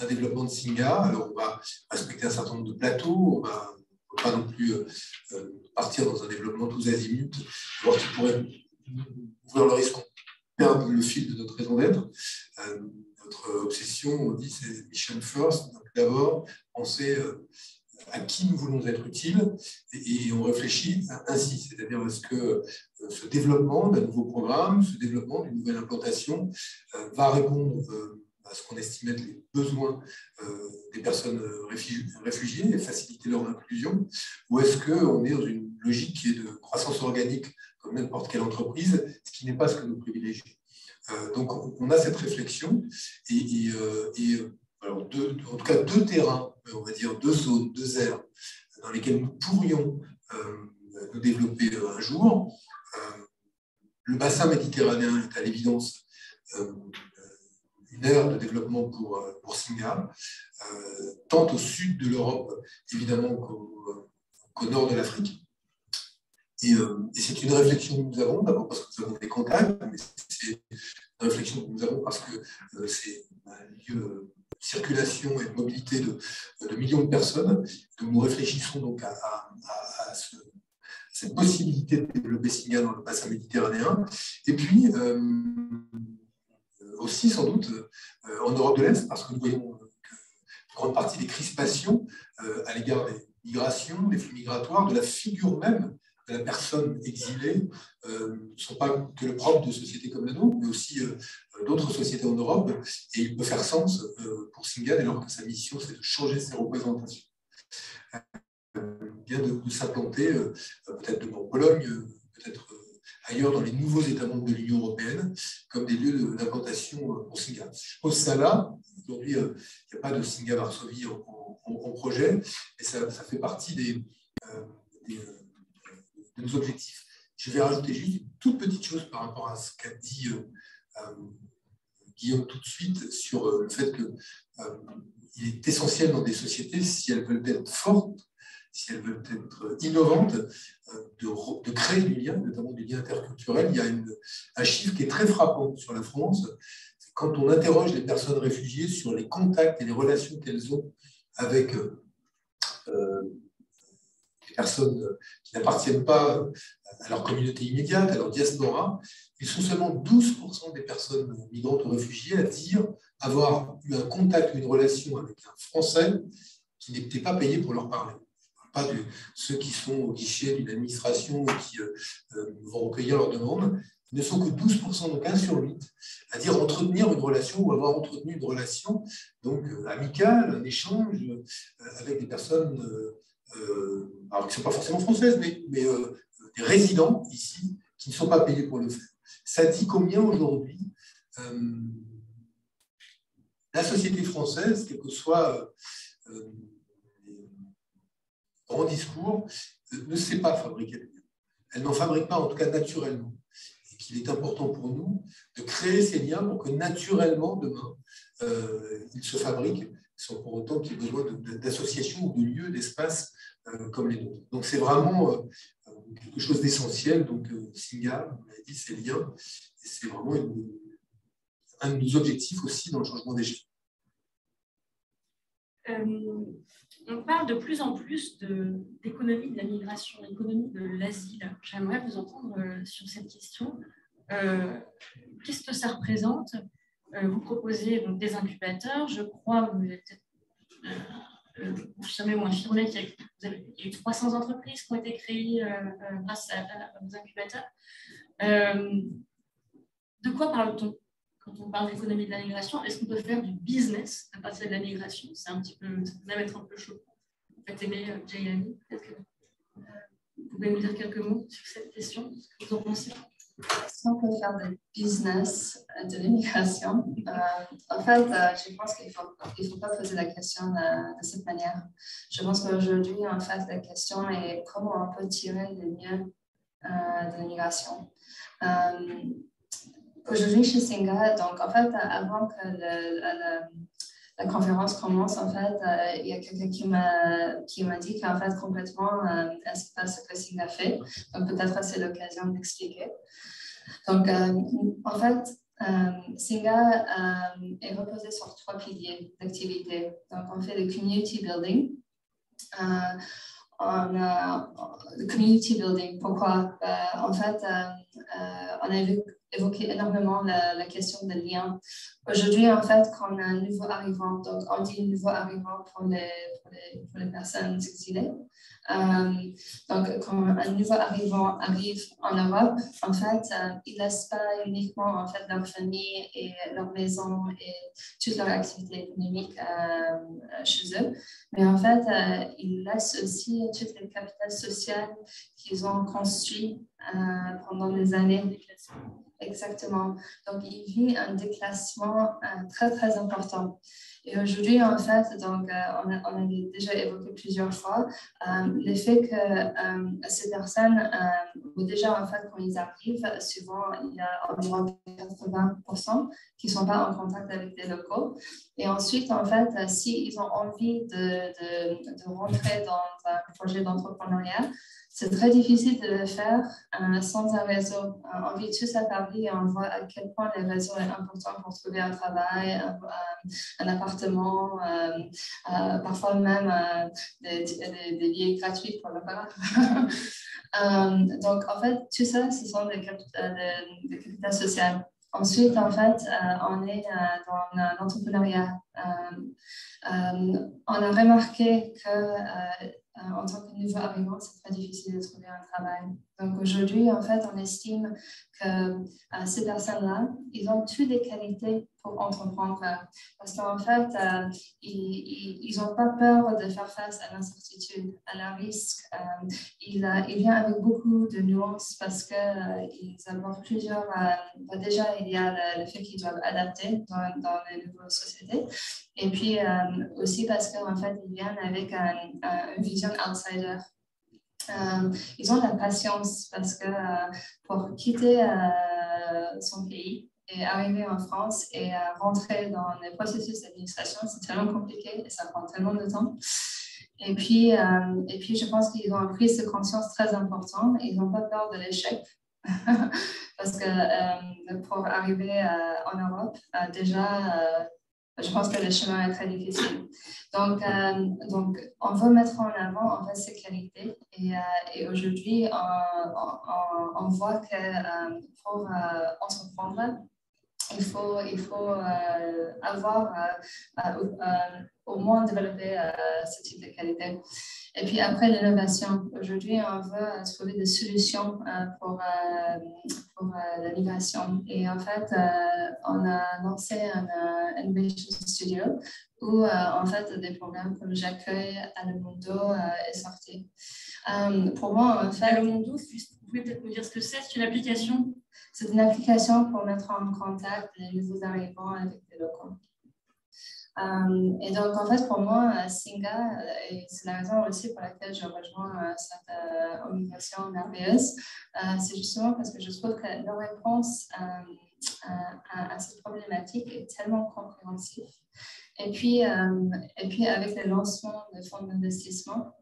un développement de Singa. Alors, on va respecter un certain nombre de plateaux, on ne va pas non plus partir dans un développement tous azimuts, voir qui pourrait ouvrir le risque de perdre le fil de notre raison d'être. Notre obsession, on dit, c'est mission first. Donc, d'abord, penser à qui nous voulons être utiles et on réfléchit ainsi. C'est-à-dire, est-ce que ce développement d'un nouveau programme, ce développement d'une nouvelle implantation va répondre ce qu'on estimait être les besoins des personnes réfugiées et faciliter leur inclusion, ou est-ce qu'on est dans une logique qui est de croissance organique comme n'importe quelle entreprise, ce qui n'est pas ce que nous privilégions. Donc on a cette réflexion alors en tout cas deux terrains, on va dire deux zones, deux aires dans lesquelles nous pourrions nous développer un jour. Le bassin méditerranéen est à l'évidence une aire de développement pour Singa, tant au sud de l'Europe, évidemment, qu'au nord de l'Afrique. Et c'est une réflexion que nous avons, d'abord parce que nous avons des contacts, mais c'est une réflexion que nous avons parce que c'est un lieu de circulation et de mobilité de millions de personnes. Donc nous réfléchissons donc à cette possibilité de développer Singa dans le bassin méditerranéen. Et puis, aussi sans doute en Europe de l'Est, parce que nous voyons une grande partie des crispations à l'égard des migrations, des flux migratoires, de la figure même de la personne exilée, ne sont pas que le propre de sociétés comme la nôtre, mais aussi d'autres sociétés en Europe. Et il peut faire sens pour Singa, dès lors que sa mission, c'est de changer ses représentations. Bien de s'implanter, peut-être en Pologne, peut-être ailleurs dans les nouveaux États membres de l'Union européenne, comme des lieux d'implantation pour Singa. Je pose ça là. Aujourd'hui, il n'y a pas de Singa Varsovie en projet, et ça fait partie de nos objectifs. Je vais rajouter juste une toute petite chose par rapport à ce qu'a dit Guillaume tout de suite sur le fait qu'il est essentiel dans des sociétés, si elles veulent être fortes, si elles veulent être innovantes, de créer du lien, notamment du lien interculturel. Il y a un chiffre qui est très frappant sur la France. C'est quand on interroge les personnes réfugiées sur les contacts et les relations qu'elles ont avec les personnes qui n'appartiennent pas à leur communauté immédiate, à leur diaspora, ils sont seulement 12% des personnes migrantes ou réfugiées à dire avoir eu un contact ou une relation avec un Français qui n'était pas payé pour leur parler. Pas de ceux qui sont au guichet d'une administration et qui vont recueillir leurs demandes. Ils ne sont que 12%, donc 1 sur 8, à dire entretenir une relation ou avoir entretenu une relation donc amicale, un échange avec des personnes alors qui ne sont pas forcément françaises, mais des résidents ici qui ne sont pas payés pour le faire. Ça dit combien aujourd'hui la société française, quel que soit grand discours, ne sait pas fabriquer des liens. Elle n'en fabrique pas, en tout cas naturellement. Et qu'il est important pour nous de créer ces liens pour que naturellement, demain, ils se fabriquent, sans pour autant qu'il y ait besoin d'associations ou de lieux, d'espaces comme les nôtres. Donc c'est vraiment quelque chose d'essentiel. Donc Singa, on l'a dit, c'est liens. Et c'est vraiment un de nos objectifs aussi dans le changement des gestes. On parle de plus en plus d'économie de la migration, d'économie de l'asile. J'aimerais vous entendre sur cette question. Qu'est-ce que ça représente? Vous proposez donc des incubateurs. Je crois, vous avez peut-être confirmé ou infirmé qu'il y a eu 300 entreprises qui ont été créées grâce à vos incubateurs. De quoi parle-t-on quand on parle d'économie de la migration? Est-ce qu'on peut faire du business à partir de la migration? C'est un petit peu, ça peut même être un peu chaud. Vous faites aimer Jaylani, peut-être que vous pouvez nous dire quelques mots sur cette question, ce que vous en pensez? Si on peut faire du business de l'immigration, en fait, je pense qu'il ne faut pas poser la question de cette manière. Je pense qu'aujourd'hui, en fait, la question est comment on peut tirer le mieux de l'immigration. Aujourd'hui, chez Singa, donc en fait, avant que la conférence commence, en fait, il y a quelqu'un qui m'a dit qu'en fait, complètement, c'est pas ce que Singa fait. Donc peut-être c'est l'occasion d'expliquer. Donc, en fait, Singa est reposé sur 3 piliers d'activité. Donc, on fait le community building. le community building. Pourquoi? En fait, on a évoqué énormément la question des liens. Aujourd'hui, en fait, quand on a un nouveau arrivant, donc on dit nouveau arrivant pour les personnes exilées. Donc, quand un nouveau arrivant arrive en Europe, en fait, ils ne laissent pas uniquement en fait, leur famille et leur maison et toute leur activité économique chez eux, mais en fait, ils laissent aussi toutes les capitales sociales qu'ils ont construites pendant des années. Exactement. Donc, il vit un déclassement très, très important. Et aujourd'hui, en fait, donc, on a déjà évoqué plusieurs fois l'effet que ces personnes, déjà, en fait, quand ils arrivent, souvent, il y a environ 80% qui ne sont pas en contact avec des locaux. Et ensuite, en fait, s'ils ont envie de rentrer dans un projet d'entrepreneuriat, c'est très difficile de le faire sans un réseau. On vit tous à Paris et on voit à quel point le réseau est important pour trouver un travail, un appartement, parfois même des billets gratuits pour le bar. Donc, en fait, tout ça, ce sont des capitales sociales. Ensuite, en fait, on est dans l'entrepreneuriat. On a remarqué que en tant que nouveau arrivant, c'est très difficile de trouver un travail. Donc aujourd'hui, en fait, on estime que ces personnes-là, ils ont toutes les qualités pour entreprendre. Parce qu'en fait, ils n'ont pas peur de faire face à l'incertitude, à la risque. Il vient avec beaucoup de nuances parce qu'ils abordent plusieurs... déjà, il y a le fait qu'ils doivent adapter dans les nouvelles sociétés. Et puis aussi parce qu'en fait, ils viennent avec une vision outsider. Ils ont de la patience parce que pour quitter son pays et arriver en France et rentrer dans les processus d'administration, c'est tellement compliqué et ça prend tellement de temps. Et puis je pense qu'ils ont un prise de conscience très important. Ils n'ont pas peur de l'échec. Parce que pour arriver en Europe, déjà, je pense que le chemin est très difficile. Donc on veut mettre en avant en fait, ces qualités. Et aujourd'hui, on voit que pour entreprendre, il faut avoir au moins développé ce type de qualité. Et puis après l'innovation, aujourd'hui on veut trouver des solutions pour la migration. Et en fait, on a lancé un Innovation Studio où en fait des programmes comme J'accueille, Allomundo est sorti. Pour moi, en fait, Allomundo, vous pouvez peut-être me dire ce que c'est? C'est une application? C'est une application pour mettre en contact les nouveaux arrivants avec les locaux. Et donc, en fait, pour moi, Singa, et c'est la raison aussi pour laquelle je rejoins cette organisation merveilleuse, c'est justement parce que je trouve que leur réponse à cette problématique est tellement compréhensive. Et puis avec le lancement de fonds d'investissement,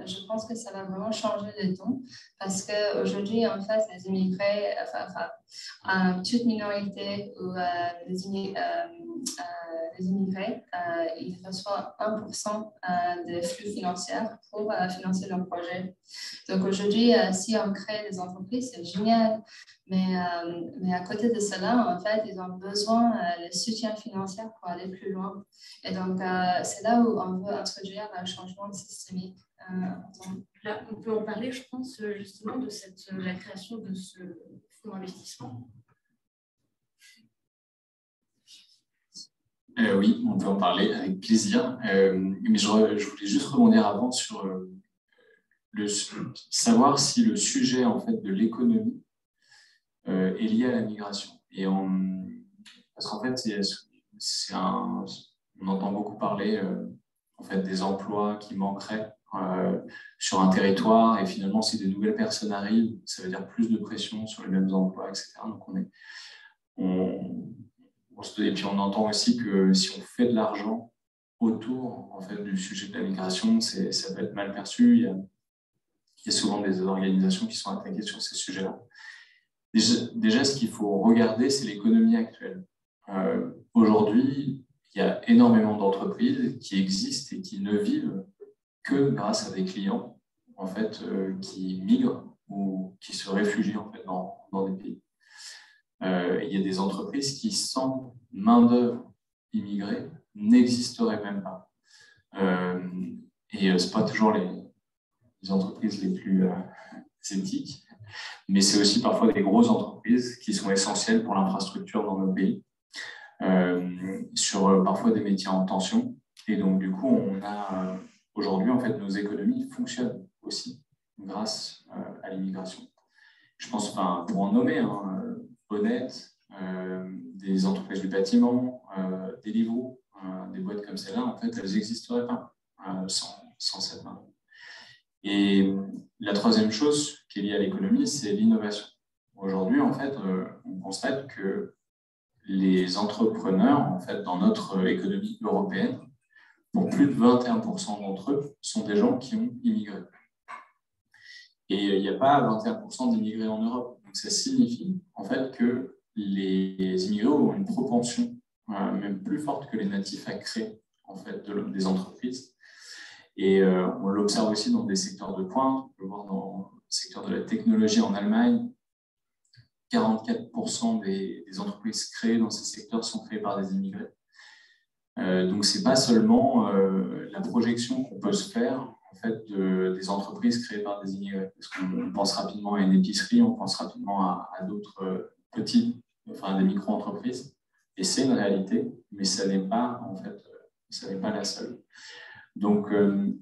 je pense que ça va vraiment changer le ton parce qu'aujourd'hui, en fait, les immigrés, toute minorité ou les immigrés, ils reçoivent 1% des flux financiers pour financer leur projet. Donc aujourd'hui, si on crée des entreprises, c'est génial. Mais à côté de cela, en fait, ils ont besoin de soutien financier pour aller plus loin. Et donc, c'est là où on veut introduire un changement systémique. Là, on peut en parler, je pense, justement, de la création de ce fonds d'investissement. Oui, on peut en parler avec plaisir. Mais je voulais juste rebondir avant sur savoir si le sujet en fait, de l'économie est lié à la migration. Parce qu'en fait, on entend beaucoup parler en fait, des emplois qui manqueraient sur un territoire, et finalement, si de nouvelles personnes arrivent, ça veut dire plus de pression sur les mêmes emplois, etc. Donc, et puis on entend aussi que si on fait de l'argent autour en fait, du sujet de la migration, ça peut être mal perçu. Il y a souvent des organisations qui sont attaquées sur ces sujets-là. Déjà, ce qu'il faut regarder, c'est l'économie actuelle. Aujourd'hui, il y a énormément d'entreprises qui existent et qui ne vivent que grâce à des clients en fait, qui migrent ou qui se réfugient en fait, dans des pays. Il y a des entreprises qui, sans main-d'œuvre immigrée, n'existeraient même pas. Et ce n'est pas toujours les entreprises les plus éthiques, mais c'est aussi parfois des grosses entreprises qui sont essentielles pour l'infrastructure dans nos pays, sur parfois des métiers en tension. Et donc, du coup, on a aujourd'hui, en fait, nos économies fonctionnent aussi grâce à l'immigration. Je pense, pour en nommer, Honnête, des entreprises du bâtiment, Deliveroo, des boîtes comme celle-là, en fait, elles n'existeraient pas sans cette main. Et la troisième chose qui est liée à l'économie, c'est l'innovation. Aujourd'hui, en fait, on constate que les entrepreneurs, en fait, dans notre économie européenne, pour plus de 21% d'entre eux, sont des gens qui ont immigré. Et il n'y a pas 21% d'immigrés en Europe. Donc, ça signifie, en fait, que les immigrés ont une propension, même plus forte que les natifs, à créer, en fait, des entreprises. Et on l'observe aussi dans des secteurs de pointe. On peut le voir dans le secteur de la technologie en Allemagne. 44% des entreprises créées dans ces secteurs sont créées par des immigrés. Donc, ce n'est pas seulement la projection qu'on peut se faire en fait, des entreprises créées par des immigrés. Parce qu'on pense rapidement à une épicerie, on pense rapidement à d'autres petites, des micro-entreprises. Et c'est une réalité, mais ça n'est pas, en fait, ça n'est pas la seule. Donc,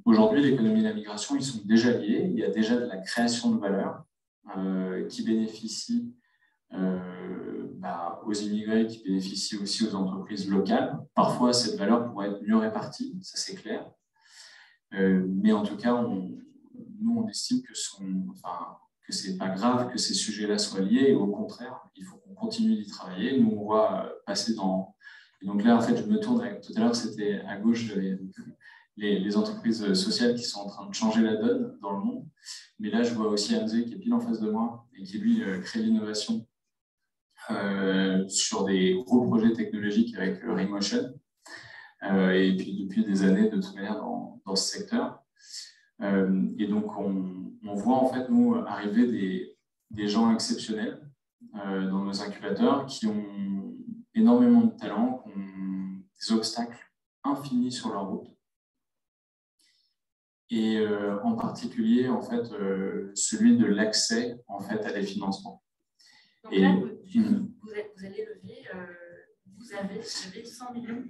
aujourd'hui, l'économie et la migration, ils sont déjà liés. Il y a déjà de la création de valeur qui bénéficie aux immigrés, qui bénéficient aussi aux entreprises locales. Parfois, cette valeur pourrait être mieux répartie, ça c'est clair. Mais en tout cas, nous, on estime que ce n'est pas grave que ces sujets-là soient liés. Et au contraire, il faut qu'on continue d'y travailler. Nous, on voit passer dans... Et donc là, en fait, je me tourne... Tout à l'heure, c'était à gauche les entreprises sociales qui sont en train de changer la donne dans le monde. Mais là, je vois aussi Hamze qui est pile en face de moi et qui, lui, crée l'innovation sur des gros projets technologiques avec Remotion. Et puis depuis des années, de toute manière, dans ce secteur. Et donc, on voit, en fait, nous, arriver des gens exceptionnels dans nos incubateurs qui ont énormément de talent, qui ont des obstacles infinis sur leur route. Et en particulier, en fait, celui de l'accès, en fait, à des financements. Donc là, vous allez lever, vous avez levé 100 millions.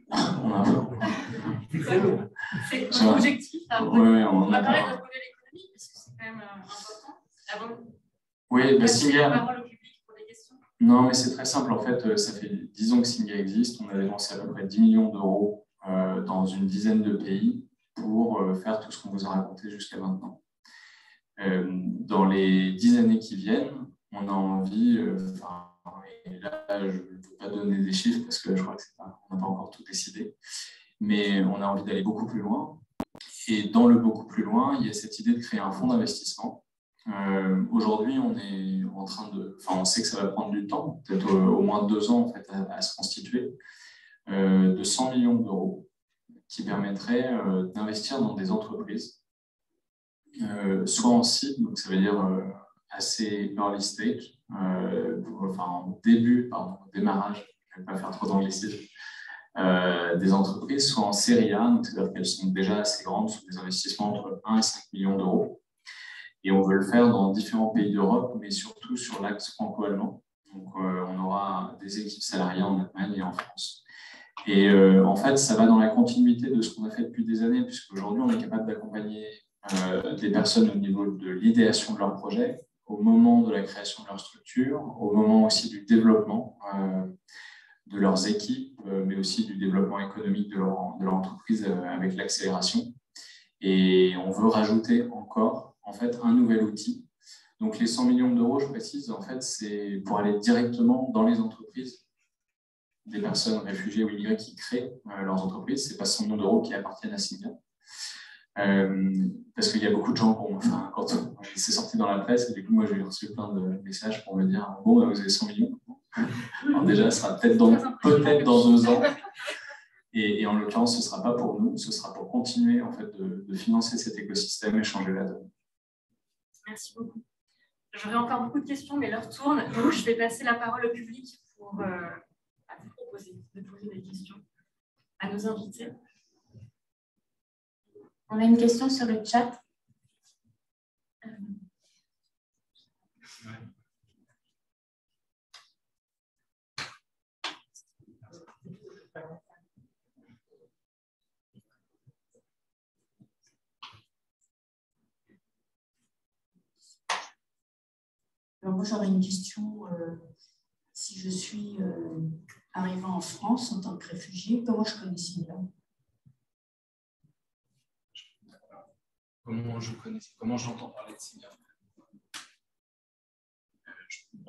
C'est un objectif. On va parler de l'économie, parce que c'est quand même important. Oui, Singa. La parole au public pour des questions. Non, mais c'est très simple. En fait, ça fait 10 ans que Singa existe. On a dépensé à peu près 10 millions d'euros dans une dizaine de pays pour faire tout ce qu'on vous a raconté jusqu'à maintenant. Dans les 10 années qui viennent, on a envie, et là je ne peux pas donner des chiffres parce que je crois qu'on n'a pas encore tout décidé, mais on a envie d'aller beaucoup plus loin. Et dans le beaucoup plus loin, il y a cette idée de créer un fonds d'investissement. Aujourd'hui, on est en train on sait que ça va prendre du temps, peut-être au moins 2 ans en fait, à se constituer, de 100 millions d'euros qui permettrait d'investir dans des entreprises, soit en seed, donc ça veut dire assez early stage, en démarrage, je ne vais pas faire trop d'anglicisme, des entreprises, soit en série A, donc c'est-à-dire qu'elles sont déjà assez grandes, sont des investissements entre 1 et 5 millions d'euros. Et on veut le faire dans différents pays d'Europe, mais surtout sur l'axe franco-allemand. Donc on aura des équipes salariées en Allemagne et en France. Et en fait, ça va dans la continuité de ce qu'on a fait depuis des années, puisqu'aujourd'hui, on est capable d'accompagner des personnes au niveau de l'idéation de leur projet, au moment de la création de leur structure, au moment aussi du développement de leurs équipes, mais aussi du développement économique de leur entreprise avec l'accélération. Et on veut rajouter encore en fait, un nouvel outil. Donc les 100 millions d'euros, je précise, en fait, c'est pour aller directement dans les entreprises des personnes réfugiées ou immigrées qui créent leurs entreprises. Ce n'est pas 100 millions d'euros qui appartiennent à Singa. Parce qu'il y a beaucoup de gens, quand c'est sorti dans la presse, et du coup, moi, j'ai reçu plein de messages pour me dire « Bon, vous avez 100 millions. » Alors déjà, ce sera peut-être dans 2 ans. Et en l'occurrence, ce ne sera pas pour nous, ce sera pour continuer en fait, de financer cet écosystème et changer la donne. Merci beaucoup. J'aurais encore beaucoup de questions, mais l'heure tourne, donc je vais passer la parole au public pour vous proposer de poser des questions à nos invités. On a une question sur le chat. Alors moi, j'aurais une question. Si je suis arrivant en France en tant que réfugié, comment je connais Singa? Comment j'entends parler de Singa?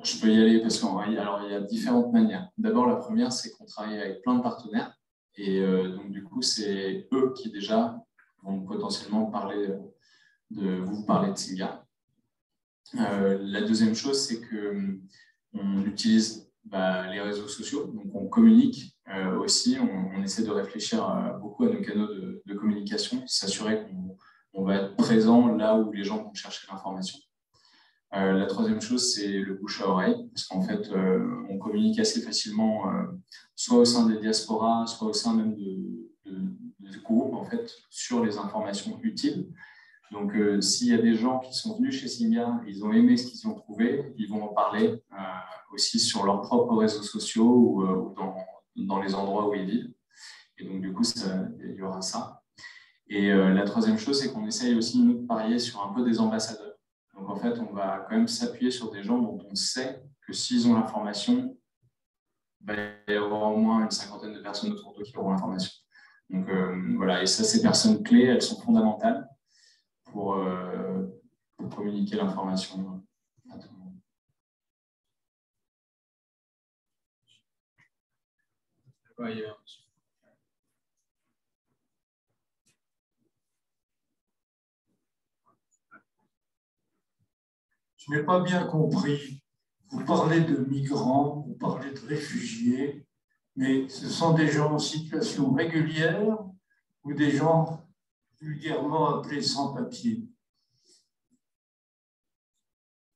Je peux y aller parce qu'il y a différentes manières. D'abord, la première, c'est qu'on travaille avec plein de partenaires. Et donc, du coup, c'est eux qui déjà vont potentiellement vous parler de Singa. La deuxième chose, c'est qu'on utilise les réseaux sociaux, donc on communique aussi, on essaie de réfléchir beaucoup à nos canaux de communication, s'assurer qu'on va être présent là où les gens vont chercher l'information. La troisième chose, c'est le bouche à oreille, parce qu'en fait, on communique assez facilement, soit au sein des diasporas, soit au sein même de groupes, en fait, sur les informations utiles. Donc, s'il y a des gens qui sont venus chez Singa, ils ont aimé ce qu'ils ont trouvé, ils vont en parler aussi sur leurs propres réseaux sociaux ou dans les endroits où ils vivent. Et donc, du coup, il y aura ça. Et la troisième chose, c'est qu'on essaye aussi nous de parier sur un peu des ambassadeurs. Donc, en fait, on va quand même s'appuyer sur des gens dont on sait que s'ils ont l'information, il va y avoir au moins une 50aine de personnes autour d'eux qui auront l'information. Donc, voilà. Et ça, ces personnes clés, elles sont fondamentales pour communiquer l'information à tout le monde. Je n'ai pas bien compris. Vous parlez de migrants, vous parlez de réfugiés, mais ce sont des gens en situation régulière ou des gens vulgairement appelés sans-papiers?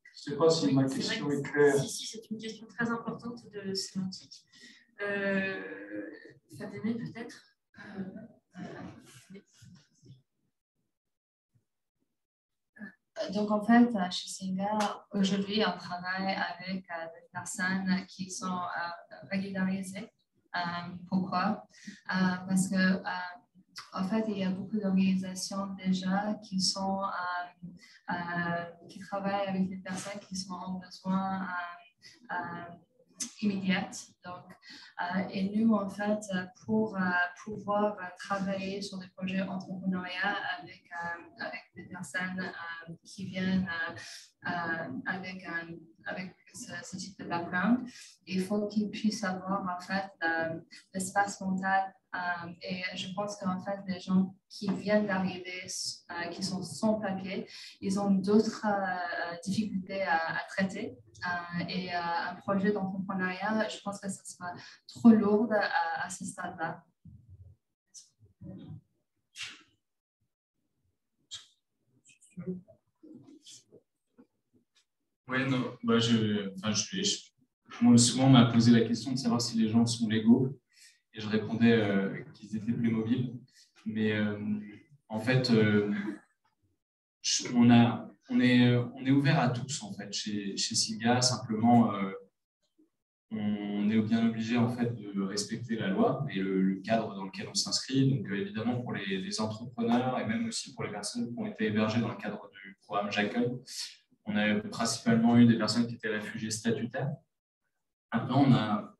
Je ne sais pas si ma question est claire. Si, c'est une question très importante de sémantique. Fatemeh, peut-être Donc, en fait, chez Singa, aujourd'hui, on travaille avec des personnes qui sont régularisées. Pourquoi? Parce que, en fait, il y a beaucoup d'organisations déjà qui travaillent avec des personnes qui sont en besoin immédiate. Donc, et nous, en fait, pour pouvoir travailler sur des projets entrepreneuriat avec des personnes qui viennent avec ce type de background, il faut qu'ils puissent avoir, en fait, l'espace mental. Et je pense qu'en fait, les gens qui viennent d'arriver, qui sont sans papier, ils ont d'autres difficultés à traiter. Et un projet d'entrepreneuriat, je pense que ça sera trop lourd à ce stade-là. Oui, non, moi, souvent, on m'a posé la question de savoir si les gens sont légaux. Et je répondais qu'ils étaient Playmobil. Mais en fait, on est ouvert à tous en fait chez Singa. Simplement, on est bien obligé en fait de respecter la loi et le cadre dans lequel on s'inscrit. Donc évidemment pour les entrepreneurs et même aussi pour les personnes qui ont été hébergées dans le cadre du programme J'accueille, on a principalement eu des personnes qui étaient réfugiées statutaires. Maintenant, on a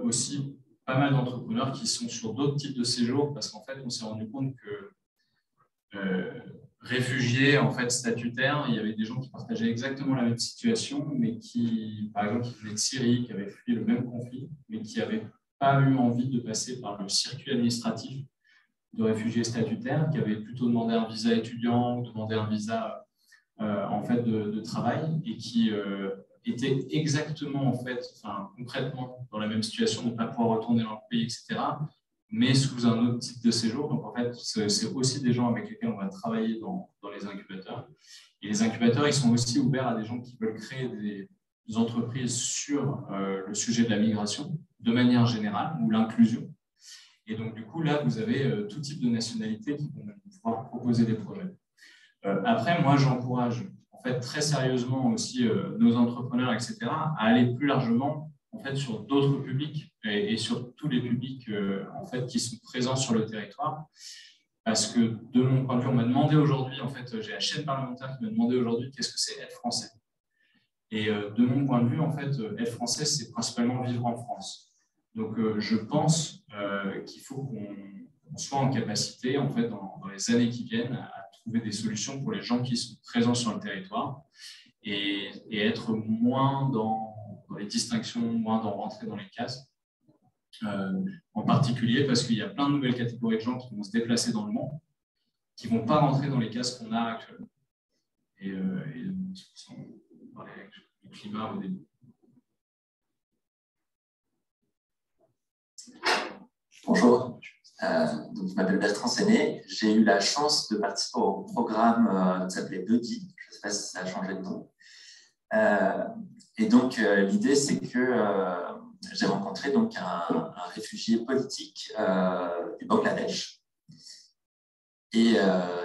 aussi pas mal d'entrepreneurs qui sont sur d'autres types de séjours parce qu'en fait, on s'est rendu compte que réfugiés en fait, statutaires, il y avait des gens qui partageaient exactement la même situation, mais qui, par exemple, qui venaient de Syrie, qui avaient fui le même conflit, mais qui n'avaient pas eu envie de passer par le circuit administratif de réfugiés statutaires, qui avaient plutôt demandé un visa étudiant, demandé un visa en fait, de travail, et qui étaient exactement, en fait, concrètement dans la même situation, de ne pas pouvoir retourner dans leur pays, etc., mais sous un autre type de séjour. Donc, en fait, c'est aussi des gens avec lesquels on va travailler dans les incubateurs. Et les incubateurs, ils sont aussi ouverts à des gens qui veulent créer des entreprises sur le sujet de la migration, de manière générale, ou l'inclusion. Et donc, du coup, là, vous avez tout type de nationalités qui vont pouvoir proposer des projets. Après, moi, j'encourage en fait, très sérieusement aussi nos entrepreneurs, etc., à aller plus largement en fait, sur d'autres publics et sur tous les publics en fait, qui sont présents sur le territoire. Parce que de mon point de vue, on m'a demandé aujourd'hui, en fait, j'ai la chaîne parlementaire qui m'a demandé aujourd'hui qu'est-ce que c'est être français. Et de mon point de vue, en fait, être français, c'est principalement vivre en France. Donc, je pense qu'il faut qu'on soit en capacité, en fait, dans les années qui viennent, à trouver des solutions pour les gens qui sont présents sur le territoire et être moins dans les distinctions, moins dans rentrer dans les cases. En particulier parce qu'il y a plein de nouvelles catégories de gens qui vont se déplacer dans le monde, qui ne vont pas rentrer dans les cases qu'on a actuellement. Et on parlait du climat au début. Bonjour, donc, je m'appelle Bertrand Séné. J'ai eu la chance de participer au programme qui s'appelait Buddy. Je ne sais pas si ça a changé de nom. Et donc, l'idée, c'est que j'ai rencontré donc, un réfugié politique du Bangladesh. Et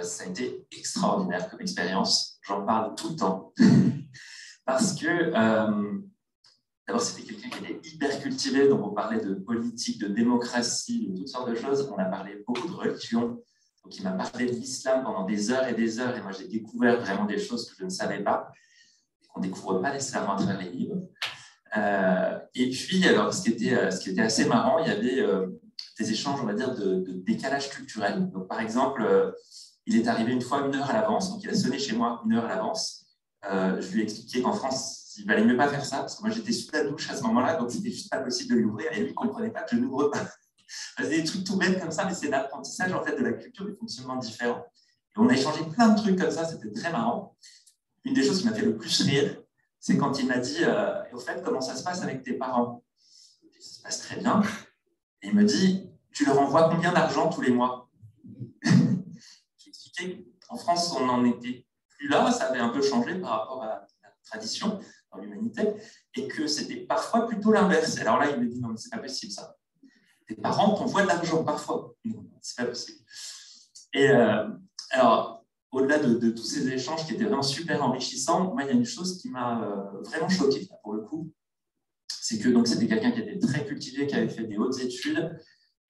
ça a été extraordinaire comme expérience. J'en parle tout le temps. Parce que, d'abord, c'était quelqu'un qui était hyper cultivé. Donc, on parlait de politique, de démocratie, de toutes sortes de choses. On a parlé beaucoup de religion. Donc, il m'a parlé de l'islam pendant des heures et des heures. Et moi, j'ai découvert vraiment des choses que je ne savais pas, qu'on ne découvre pas nécessairement à travers les livres. Et puis, alors, ce qui était assez marrant, il y avait des échanges, on va dire, de décalage culturel. Donc, par exemple, il est arrivé une fois 1 heure à l'avance, donc il a sonné chez moi 1 heure à l'avance. Je lui ai expliqué qu'en France, il valait mieux pas faire ça, parce que moi, j'étais sous la douche à ce moment-là, donc c'était juste pas possible de lui ouvrir, et lui, il ne comprenait pas que je n'ouvre pas. C'est des trucs tout bêtes comme ça, mais c'est l'apprentissage en fait, de la culture, du fonctionnement différent. Et on a échangé plein de trucs comme ça, c'était très marrant. Une des choses qui m'a fait le plus rire, c'est quand il m'a dit au fait, comment ça se passe avec tes parents? Ça se passe très bien. Et il me dit, tu leur envoies combien d'argent tous les mois? J'ai expliqué qu'en France, on n'en était plus là, ça avait un peu changé par rapport à la tradition dans l'humanité, et que c'était parfois plutôt l'inverse. Alors là, il me dit, non, mais c'est pas possible ça. Tes parents t'envoient de l'argent parfois. Non, c'est pas possible. Et alors, au-delà de tous ces échanges qui étaient vraiment super enrichissants, moi, il y a une chose qui m'a vraiment choqué, pour le coup. C'est que donc c'était quelqu'un qui était très cultivé, qui avait fait des hautes études.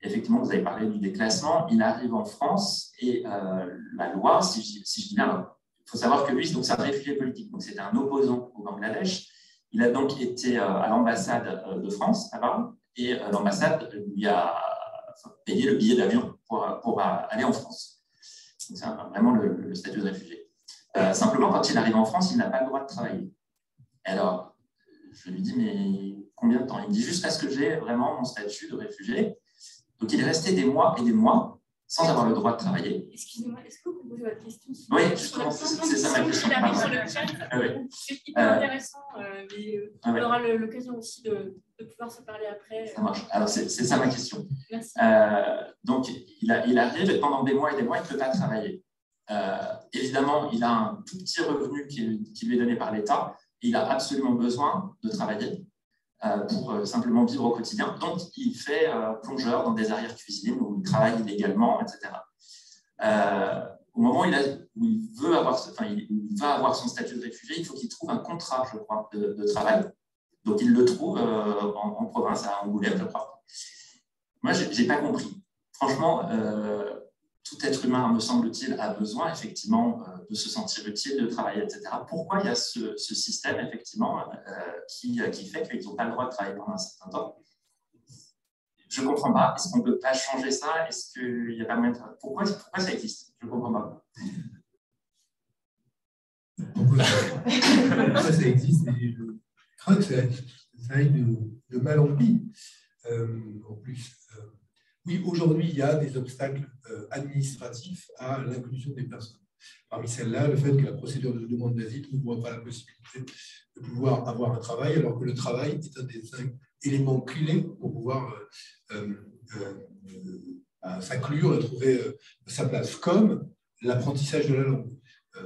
Et effectivement, vous avez parlé du déclassement. Il arrive en France et la loi, si je dis bien, il faut savoir que lui, c'est un réfugié politique. Donc, c'était un opposant au Bangladesh. Il a donc été à l'ambassade de France, là-bas, et l'ambassade lui a payé le billet d'avion pour aller en France. Donc, c'est vraiment le statut de réfugié. Simplement, quand il arrive en France, il n'a pas le droit de travailler. Alors, je lui dis, mais combien de temps? Il me dit, jusqu'à ce que j'ai vraiment mon statut de réfugié. Donc, il est resté des mois et des mois sans avoir le droit de travailler. Excusez-moi, est-ce que vous pouvez poser votre question? Oui, justement, c'est ça ma question. Sur le chat, c'est hyper intéressant, mais on aura l'occasion aussi de pouvoir se parler après. Ça marche. Alors, c'est ça ma question. Merci. Donc, il arrive et pendant des mois et des mois, il ne peut pas travailler. Évidemment, il a un tout petit revenu qui lui est donné par l'État. Il a absolument besoin de travailler pour simplement vivre au quotidien. Donc, il fait plongeur dans des arrière-cuisines où il travaille illégalement, etc. Au moment où il va avoir son statut de réfugié, il faut qu'il trouve un contrat, je crois, de travail. Donc, il le trouve en province, à Angoulême, je crois. Moi, je n'ai pas compris. Franchement, tout être humain, me semble-t-il, a besoin effectivement de se sentir utile, de travailler, etc. Pourquoi il y a ce système, effectivement, qui fait qu'ils n'ont pas le droit de travailler pendant un certain temps? Je ne comprends pas. Est-ce qu'on ne peut pas changer ça? Est-ce qu'il n'y a pas moyen de... Pourquoi ça existe? Je ne comprends pas. Pourquoi ça existe? Et je crains que ça aille de mal en pis. En plus, oui, aujourd'hui, il y a des obstacles administratifs à l'inclusion des personnes. Parmi celles-là, le fait que la procédure de demande d'asile n'ouvre pas la possibilité de pouvoir avoir un travail, alors que le travail est un des éléments clés pour pouvoir s'inclure et trouver sa place, comme l'apprentissage de la langue.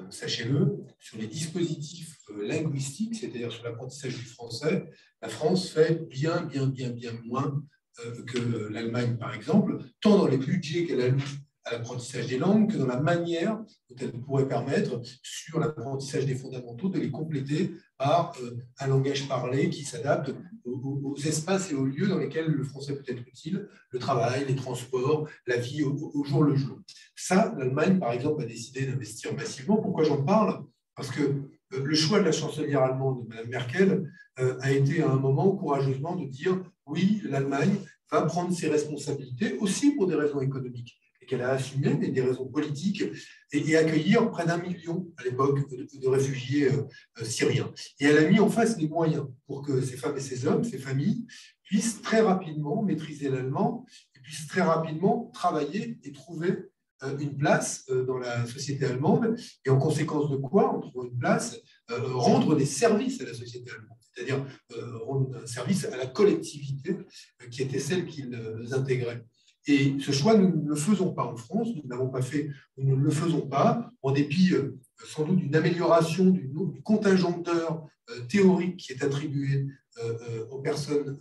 sachez-le, sur les dispositifs linguistiques, c'est-à-dire sur l'apprentissage du français, la France fait bien moins que l'Allemagne, par exemple, tant dans les budgets qu'elle alloue à l'apprentissage des langues que dans la manière dont elle pourrait permettre, sur l'apprentissage des fondamentaux, de les compléter par un langage parlé qui s'adapte aux espaces et aux lieux dans lesquels le français peut être utile, le travail, les transports, la vie au jour le jour. Ça, l'Allemagne, par exemple, a décidé d'investir massivement. Pourquoi j'en parle? Parce que le choix de la chancelière allemande, Mme Merkel, a été à un moment courageusement de dire oui, l'Allemagne va prendre ses responsabilités, aussi pour des raisons économiques, et qu'elle a assumé, mais des raisons politiques, et accueillir près d'1 million à l'époque de réfugiés syriens. Et elle a mis en face les moyens pour que ces femmes et ces hommes, ces familles, puissent très rapidement maîtriser l'allemand et puissent très rapidement travailler et trouver une place dans la société allemande, et en conséquence de quoi, en trouvant une place, rendre des services à la société allemande, c'est-à-dire rendre un service à la collectivité qui était celle qu'ils intégraient. Et ce choix, nous ne le faisons pas en France, nous ne l'avons pas fait, nous ne le faisons pas, en dépit sans doute d'une amélioration du contingent d'heures théoriques qui est attribué aux personnes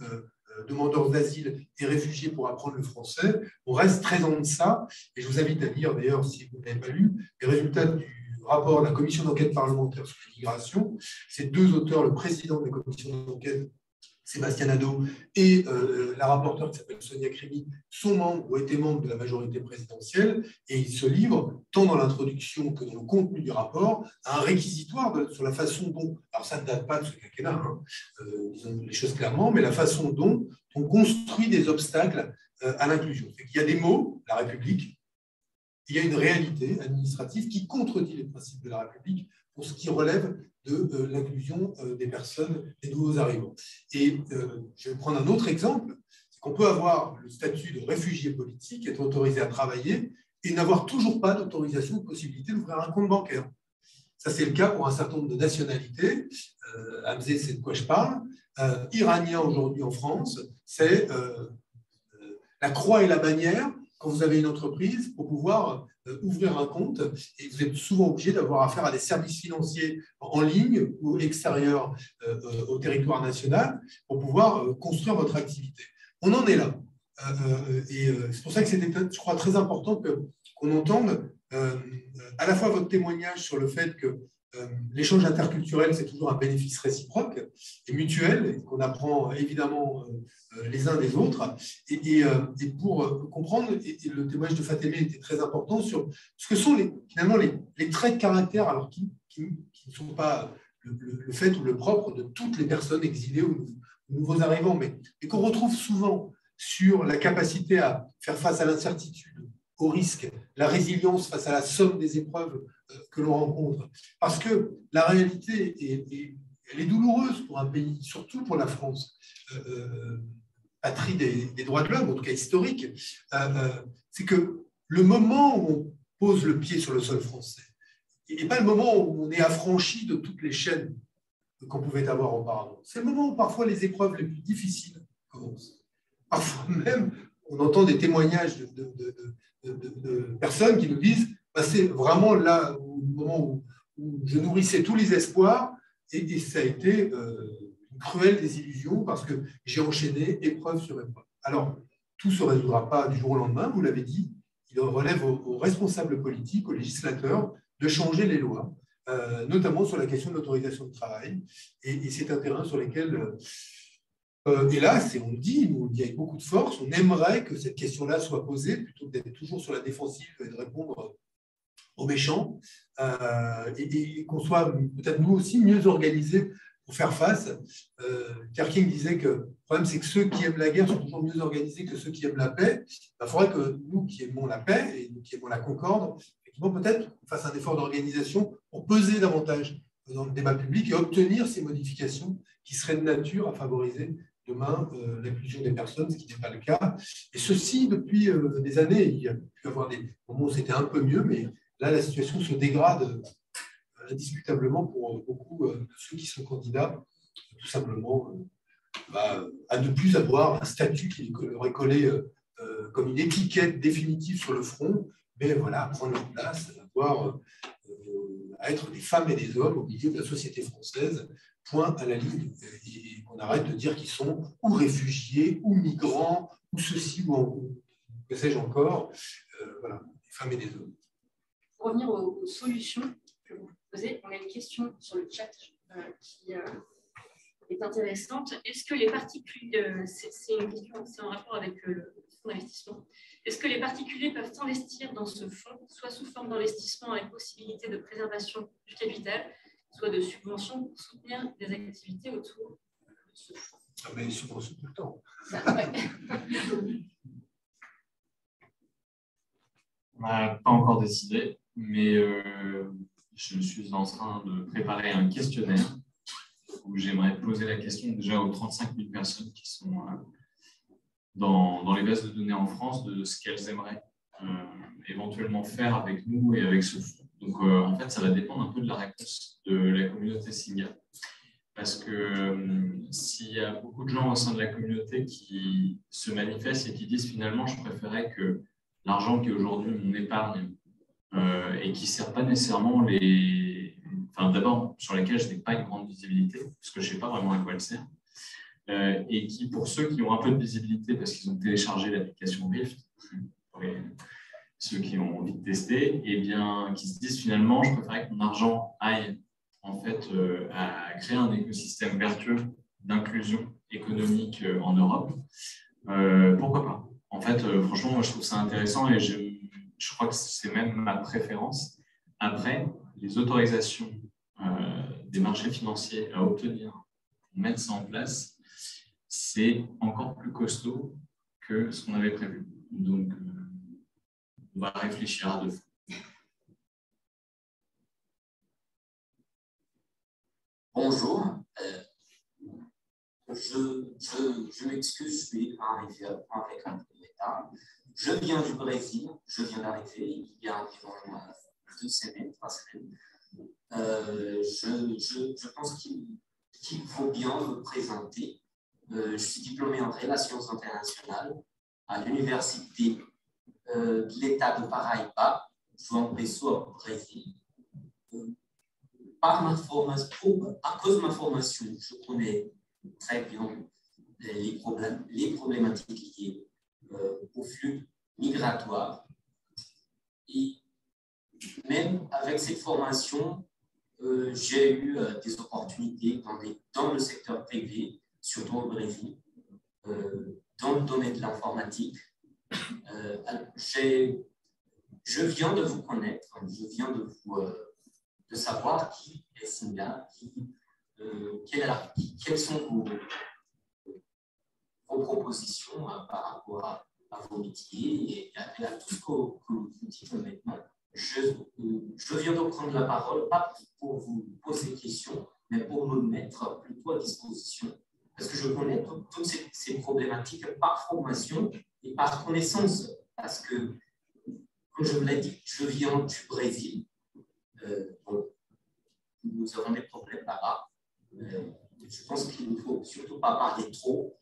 demandeurs d'asile et réfugiés pour apprendre le français. On reste très en deçà, et je vous invite à lire, d'ailleurs, si vous ne l'avez pas lu, les résultats du rapport de la commission d'enquête parlementaire sur l'immigration. Ces deux auteurs, le président de la commission d'enquête, Sébastien Nadeau, et la rapporteure qui s'appelle Sonia Crimi, sont membres ou étaient membres de la majorité présidentielle, et ils se livrent, tant dans l'introduction que dans le contenu du rapport, à un réquisitoire sur la façon dont, alors ça ne date pas de ce quinquennat, disons les choses clairement, mais la façon dont on construit des obstacles à l'inclusion. Il y a des mots, la République, il y a une réalité administrative qui contredit les principes de la République pour ce qui relève de l'inclusion des personnes, des nouveaux arrivants. Et je vais prendre un autre exemple, c'est qu'on peut avoir le statut de réfugié politique, être autorisé à travailler et n'avoir toujours pas d'autorisation, de possibilité d'ouvrir un compte bancaire. Ça, c'est le cas pour un certain nombre de nationalités. Hamzé, c'est de quoi je parle. Iranien aujourd'hui en France, c'est la croix et la bannière quand vous avez une entreprise pour pouvoir ouvrir un compte, et vous êtes souvent obligé d'avoir affaire à des services financiers en ligne ou extérieurs au territoire national pour pouvoir construire votre activité. On en est là. Et c'est pour ça que c'était, je crois, très important qu'on entende à la fois votre témoignage sur le fait que l'échange interculturel, c'est toujours un bénéfice réciproque et mutuel, et qu'on apprend évidemment les uns des autres. Et pour comprendre, et le témoignage de Fatemeh était très important sur ce que sont finalement les traits de caractère, alors qui ne sont pas le fait ou le propre de toutes les personnes exilées ou nouveaux arrivants, mais qu'on retrouve souvent sur la capacité à faire face à l'incertitude, au risque, la résilience face à la somme des épreuves que l'on rencontre. Parce que la réalité, elle est douloureuse pour un pays, surtout pour la France, patrie des droits de l'homme, en tout cas historique, c'est que le moment où on pose le pied sur le sol français n'est pas le moment où on est affranchi de toutes les chaînes qu'on pouvait avoir auparavant. C'est le moment où parfois les épreuves les plus difficiles commencent. Parfois même, on entend des témoignages de personnes qui nous disent bah, c'est vraiment là le moment où je nourrissais tous les espoirs et ça a été une cruelle désillusion parce que j'ai enchaîné épreuve sur épreuve. Alors, tout ne se résoudra pas du jour au lendemain, vous l'avez dit, il relève aux responsables politiques, aux législateurs, de changer les lois, notamment sur la question de l'autorisation de travail. Et c'est un terrain sur lequel... hélas, et on le dit avec beaucoup de force, on aimerait que cette question-là soit posée plutôt que d'être toujours sur la défensive et de répondre aux méchants, et qu'on soit peut-être nous aussi mieux organisés pour faire face. Luther King disait que le problème, c'est que ceux qui aiment la guerre sont toujours mieux organisés que ceux qui aiment la paix. Il faudrait que nous qui aimons la paix et nous qui aimons la concorde, effectivement, peut-être qu'on fasse un effort d'organisation pour peser davantage dans le débat public et obtenir ces modifications qui seraient de nature à favoriser demain l'inclusion des personnes, ce qui n'est pas le cas. Et ceci, depuis des années, il y a pu y avoir des moments où c'était un peu mieux, mais là, la situation se dégrade indiscutablement pour beaucoup de ceux qui sont candidats, tout simplement à ne plus avoir un statut qui leur aurait collé comme une étiquette définitive sur le front, mais voilà, prendre leur place, à être des femmes et des hommes au milieu de la société française, point à la ligne, et qu'on arrête de dire qu'ils sont ou réfugiés, ou migrants, ou ceci, ou que sais-je encore, voilà, des femmes et des hommes. Pour revenir aux solutions que vous proposez, on a une question sur le chat qui est intéressante. Est-ce que les particuliers, c'est une question, c'est en rapport avec le fonds d'investissement, est-ce que les particuliers peuvent s'investir dans ce fonds, soit sous forme d'investissement avec possibilité de préservation du capital, soit de subventions pour soutenir des activités autour de ce fonds? Ah, mais subventions tout le temps. On n'a pas encore décidé, mais je suis en train de préparer un questionnaire où j'aimerais poser la question déjà aux 35 000 personnes qui sont dans les bases de données en France de ce qu'elles aimeraient éventuellement faire avec nous et avec ce fonds. Donc, en fait, ça va dépendre un peu de la réponse de la communauté Singa. Parce que s'il y a beaucoup de gens au sein de la communauté qui se manifestent et qui disent finalement, je préférais que l'argent qui est aujourd'hui mon épargne et qui ne sert pas nécessairement enfin, d'abord, sur lesquels je n'ai pas une grande visibilité, parce que je ne sais pas vraiment à quoi elle sert, et qui, pour ceux qui ont un peu de visibilité, parce qu'ils ont téléchargé l'application Rift, pour ceux qui ont envie de tester, et bien, qui se disent finalement, je préférais que mon argent aille en fait, à créer un écosystème vertueux d'inclusion économique en Europe. Pourquoi pas? En fait, franchement, moi, je trouve ça intéressant et je crois que c'est même ma préférence. Après, les autorisations des marchés financiers à obtenir, pour mettre ça en place, c'est encore plus costaud que ce qu'on avait prévu. Donc, on va réfléchir à deux fois. Bonjour, je m'excuse, je suis arrivé avec un peu de retard. Je viens du Brésil, je viens d'arriver il y a environ 2 semaines, 3 semaines. Je pense qu'il faut bien me présenter. Je suis diplômé en relations internationales à l'université de l'État de Paraíba, João Pessoa, au Brésil. À cause de ma formation, je connais très bien les problématiques liées au flux migratoire. Et même avec cette formation, j'ai eu des opportunités dans le secteur privé, surtout au Brésil, dans le domaine de l'informatique. Je viens de vous connaître, je viens de savoir qui est Singa, quelles sont vos propositions par rapport à vos métiers et à tout ce que vous dites maintenant. Je viens de prendre la parole, pas pour vous poser des questions, mais pour me mettre plutôt à disposition. Parce que je connais toutes ces problématiques par formation et par connaissance. Parce que, comme je vous l'ai dit, je viens du Brésil. Nous avons des problèmes là-bas. Je pense qu'il ne faut surtout pas parler trop,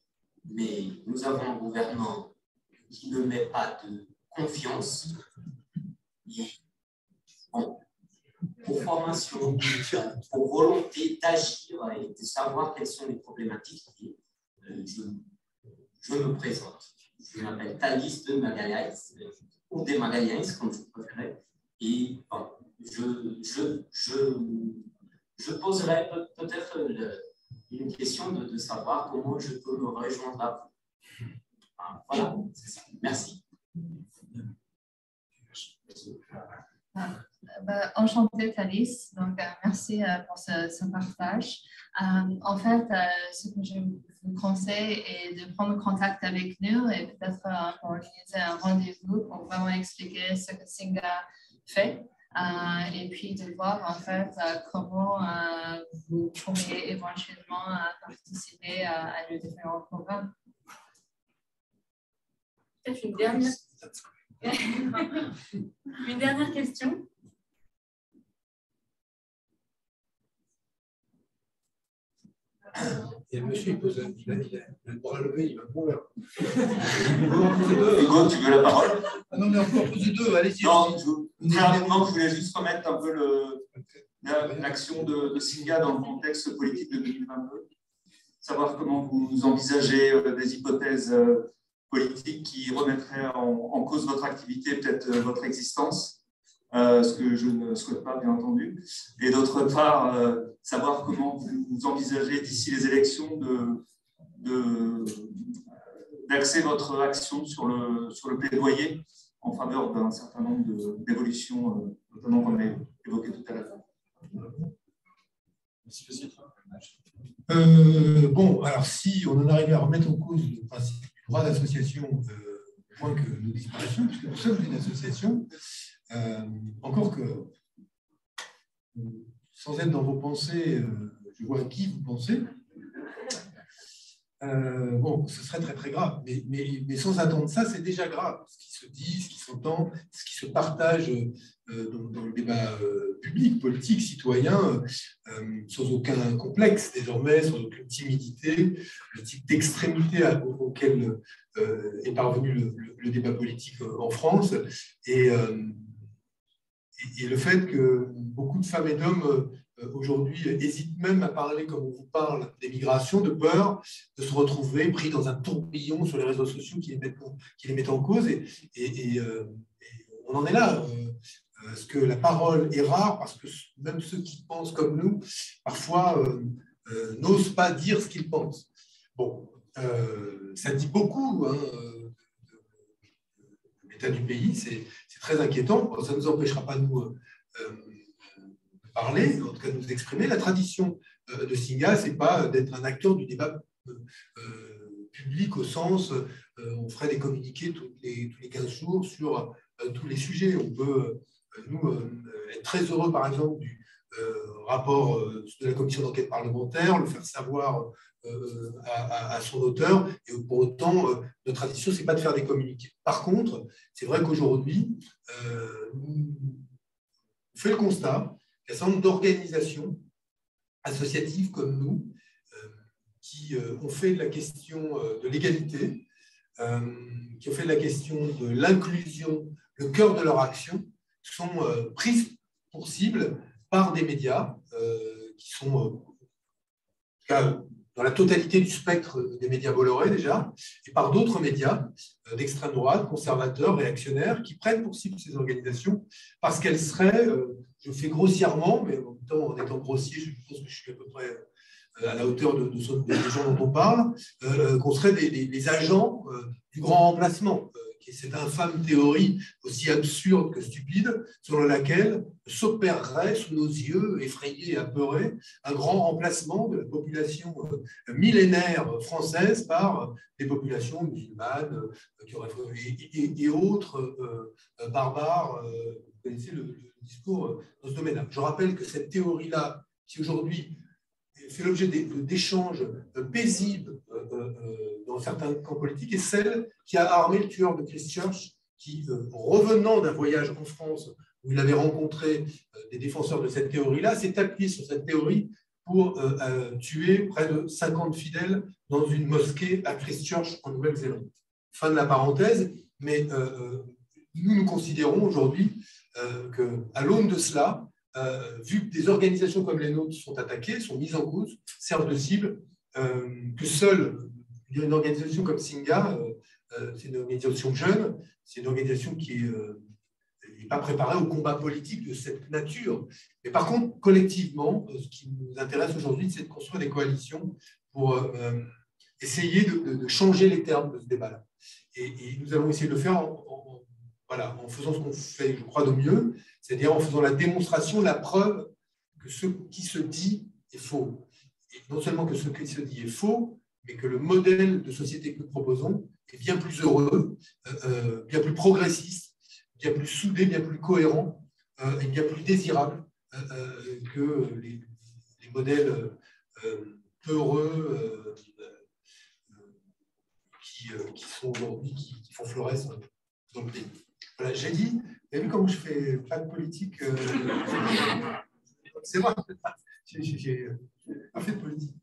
mais nous avons un gouvernement qui ne met pas de confiance. Et, bon, pour formation, pour volonté d'agir et de savoir quelles sont les problématiques, je me présente. Je m'appelle Thalys de Magalhães, ou des Magalhães, comme vous préférez. Et bon, je poserai peut-être une question de savoir comment je peux me rejoindre à vous. Voilà, c'est ça. Merci. Enchantée, Thalys. Donc, merci pour ce partage. En fait, ce que je vous conseille est de prendre contact avec nous et peut-être organiser un rendez-vous pour vraiment expliquer ce que Singa fait. Et puis de voir en fait comment vous pourriez éventuellement participer à nos différents programmes. Peut-être une dernière question. Et le monsieur, il a le bras levé, il va mourir. Hugo, tu veux la parole? Ah non, mais on peut en poser deux, allez-y. Non, très rapidement, je voulais juste remettre un peu l'action de Singa dans le contexte politique de 2022. Savoir comment vous envisagez des hypothèses politiques qui remettraient en cause votre activité, peut-être votre existence, ce que je ne souhaite pas, bien entendu. Et d'autre part, savoir comment vous envisagez d'ici les élections d'axer votre action sur le plaidoyer en faveur d'un certain nombre d'évolutions, notamment qu'on a évoqué tout à l'heure. Bon, alors si on en arrivait à remettre en cause le principe du droit d'association au point que nous disparaissions, puisque nous sommes une association, encore que, sans être dans vos pensées, je vois à qui vous pensez, bon, ce serait très très grave, mais sans attendre ça, c'est déjà grave. Ce qui se dit, ce qui s'entend, ce qui se partage dans le débat public, politique, citoyen, sans aucun complexe désormais, sans aucune timidité, le type d'extrémité auquel est parvenu le débat politique en France, et le fait que beaucoup de femmes et d'hommes aujourd'hui hésitent même à parler comme on vous parle des migrations, de peur de se retrouver pris dans un tourbillon sur les réseaux sociaux qui les mettent en cause. Et on en est là. Parce que la parole est rare, parce que même ceux qui pensent comme nous, parfois, n'osent pas dire ce qu'ils pensent. Bon, ça dit beaucoup hein, de l'état du pays, c'est très inquiétant. Ça ne nous empêchera pas, nous, parler, en tout cas de nous exprimer. La tradition de Singa, ce n'est pas d'être un acteur du débat public au sens on ferait des communiqués tous les 15 jours sur tous les sujets. On peut, nous, être très heureux, par exemple, du rapport de la commission d'enquête parlementaire, le faire savoir à son auteur, et pour autant, notre tradition, ce n'est pas de faire des communiqués. Par contre, c'est vrai qu'aujourd'hui, on fait le constat qu'il y a un certain nombre d'organisations associatives comme nous qui ont fait de la question de l'égalité, qui ont fait de la question de l'inclusion le cœur de leur action, sont prises pour cible par des médias qui sont en tout cas, dans la totalité du spectre des médias Bolloré déjà, et par d'autres médias d'extrême droite, conservateurs, réactionnaires, qui prennent pour cible ces organisations parce qu'elles seraient, je fais grossièrement, mais en même temps, en étant grossier, je pense que je suis à peu près à la hauteur des gens dont on parle, qu'on serait les agents du grand remplacement, qui est cette infâme théorie aussi absurde que stupide, selon laquelle s'opérerait sous nos yeux, effrayés et apeurés, un grand remplacement de la population millénaire française par des populations musulmanes et autres barbares. Vous connaissez le discours dans ce domaine-là. Je rappelle que cette théorie-là, qui aujourd'hui fait l'objet d'échanges paisibles dans certains camps politiques, est celle qui a armé le tueur de Christchurch, qui, revenant d'un voyage en France où il avait rencontré des défenseurs de cette théorie-là, s'est appuyé sur cette théorie pour tuer près de 50 fidèles dans une mosquée à Christchurch, en Nouvelle-Zélande. Fin de la parenthèse, mais nous considérons aujourd'hui qu'à l'aune de cela, vu que des organisations comme les nôtres sont attaquées, sont mises en cause, servent de cible, que seule une organisation comme Singa, c'est une organisation jeune, c'est une organisation qui n'est pas préparée au combat politique de cette nature. Mais par contre, collectivement, ce qui nous intéresse aujourd'hui, c'est de construire des coalitions pour essayer de changer les termes de ce débat-là. Et nous allons essayer de le faire en faisant ce qu'on fait, je crois, de mieux, c'est-à-dire en faisant la démonstration, la preuve que ce qui se dit est faux. Et non seulement que ce qui se dit est faux, mais que le modèle de société que nous proposons est bien plus heureux, bien plus progressiste, bien plus soudé, bien plus cohérent et bien plus désirable que les modèles peu heureux qui sont aujourd'hui, qui font florès dans le pays. Voilà, j'ai dit, vous avez vu comment je fais pas de politique c'est vrai, j'ai pas fait de politique.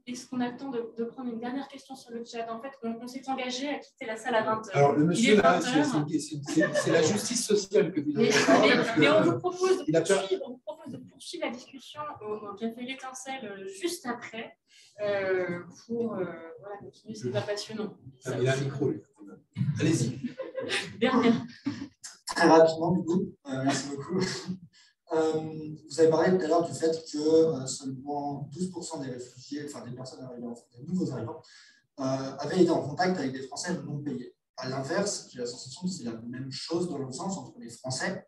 est-ce qu'on a le temps de prendre une dernière question sur le chat? En fait, on s'est engagé à quitter la salle à 20h. Alors, le monsieur, là, 20h. c'est la justice sociale que vous avez. Mais on vous propose de poursuivre la discussion au Café L'Étincelle juste après pour voilà, continuer, c'est pas passionnant. Il a un micro, lui. Allez-y. Dernière. Très rapidement, du coup, merci beaucoup. Vous avez parlé tout à l'heure du fait que seulement 12% des réfugiés, enfin des personnes arrivées en France, des nouveaux arrivants, avaient été en contact avec des Français non payés. À l'inverse, j'ai la sensation que c'est la même chose dans l'autre sens entre les Français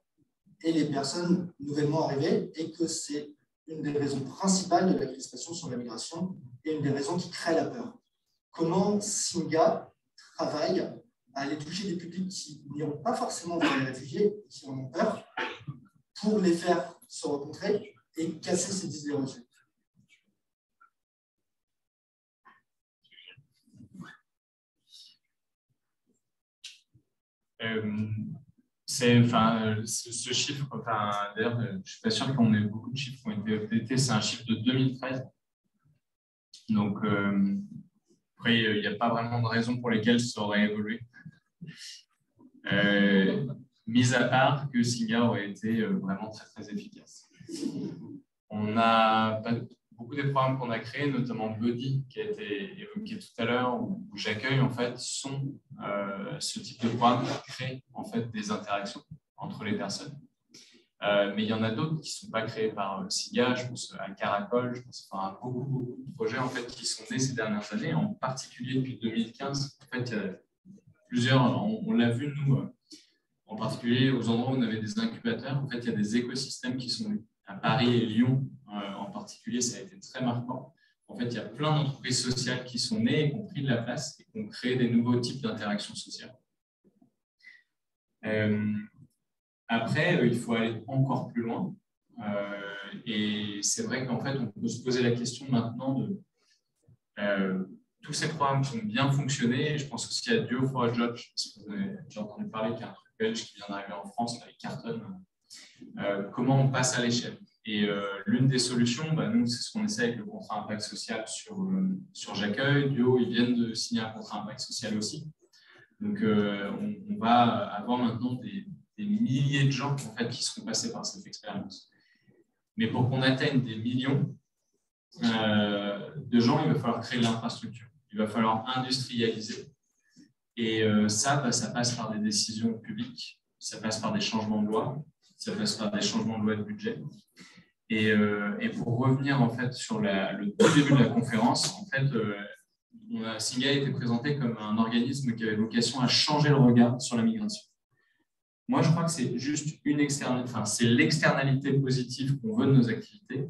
et les personnes nouvellement arrivées, et que c'est une des raisons principales de la crispation sur la migration et une des raisons qui crée la peur. Comment Singa travaille à aller toucher des publics qui n'iront pas forcément vers les réfugiés, qui en ont peur, pour les faire se rencontrer et casser ces idées reçues. Ce chiffre, d'ailleurs, je ne suis pas sûr qu'on ait beaucoup de chiffres qui ont été updatés, c'est un chiffre de 2013. Donc, après, il n'y a pas vraiment de raison pour lesquelles ça aurait évolué. Mis à part que Singa aurait été vraiment très, très efficace. On a beaucoup des programmes qu'on a créés, notamment Buddy, qui a été évoqué tout à l'heure, où j'accueille, en fait, sont ce type de programme qui crée en fait des interactions entre les personnes. Mais il y en a d'autres qui ne sont pas créés par Singa, je pense à Caracol, je pense à beaucoup de projets en fait, qui sont nés ces dernières années, en particulier depuis 2015. En fait, il y a plusieurs, on l'a vu, nous, en particulier aux endroits où on avait des incubateurs. En fait, il y a des écosystèmes qui sont nés. À Paris et Lyon, en particulier, ça a été très marquant. En fait, il y a plein d'entreprises sociales qui sont nées et qui ont pris de la place et qui ont créé des nouveaux types d'interactions sociales. Après, il faut aller encore plus loin. Et c'est vrai qu'en fait, on peut se poser la question maintenant de tous ces programmes qui ont bien fonctionné. Je pense aussi à Duo for a Judge, parce que vous avez déjà entendu parler qu'il y a un truc belge qui vient d'arriver en France, avec Carton. Comment on passe à l'échelle. Et l'une des solutions, nous, c'est ce qu'on essaie avec le contrat impact social sur J'accueille. Duo, ils viennent de signer un contrat impact social aussi. Donc, on va avoir maintenant des milliers de gens en fait, qui seront passés par cette expérience. Mais pour qu'on atteigne des millions de gens, il va falloir créer de l'infrastructure. Il va falloir industrialiser. Et ça passe par des décisions publiques, ça passe par des changements de loi, ça passe par des changements de loi de budget. Et pour revenir en fait, sur le tout début de la conférence, en fait, Singa a été présenté comme un organisme qui avait vocation à changer le regard sur la migration. Moi, je crois que c'est juste c'est l'externalité positive qu'on veut de nos activités,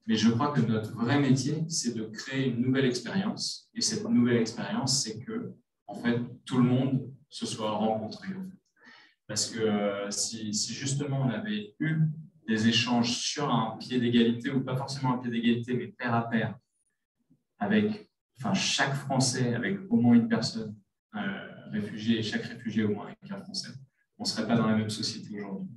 mais je crois que notre vrai métier, c'est de créer une nouvelle expérience. Et cette nouvelle expérience, c'est que en fait, tout le monde se soit rencontré. En fait. Parce que si justement on avait eu des échanges sur un pied d'égalité, ou pas forcément un pied d'égalité, mais pair à pair, avec chaque Français, avec au moins une personne réfugiée, et chaque réfugié au moins avec un Français, on ne serait pas dans la même société aujourd'hui.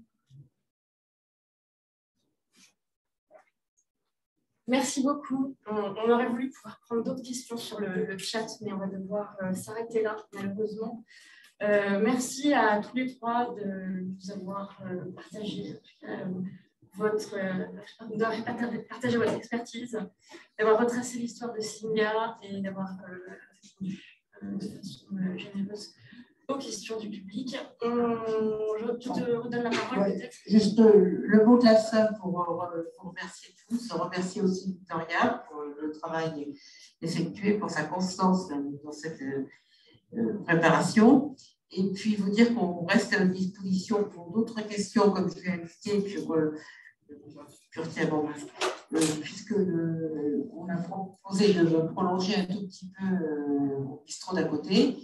Merci beaucoup. On aurait voulu pouvoir prendre d'autres questions sur le chat, mais on va devoir s'arrêter là, malheureusement. Merci à tous les trois de nous avoir partagé votre expertise, d'avoir retracé l'histoire de Singa et d'avoir répondu de façon généreuse aux questions du public. Je te redonne la parole peut-être. Juste le mot de la fin pour remercier tous, remercier aussi Victoria pour le travail effectué, pour sa constance dans cette préparation. Et puis vous dire qu'on reste à disposition pour d'autres questions, comme je l'ai indiqué, puisque on a proposé de prolonger un tout petit peu au bistrot d'à côté.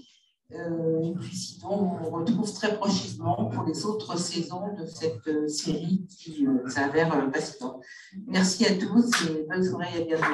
Et puis sinon, on retrouve très prochainement pour les autres saisons de cette série qui s'avère passionnante. Merci à tous et bonne soirée et à bientôt.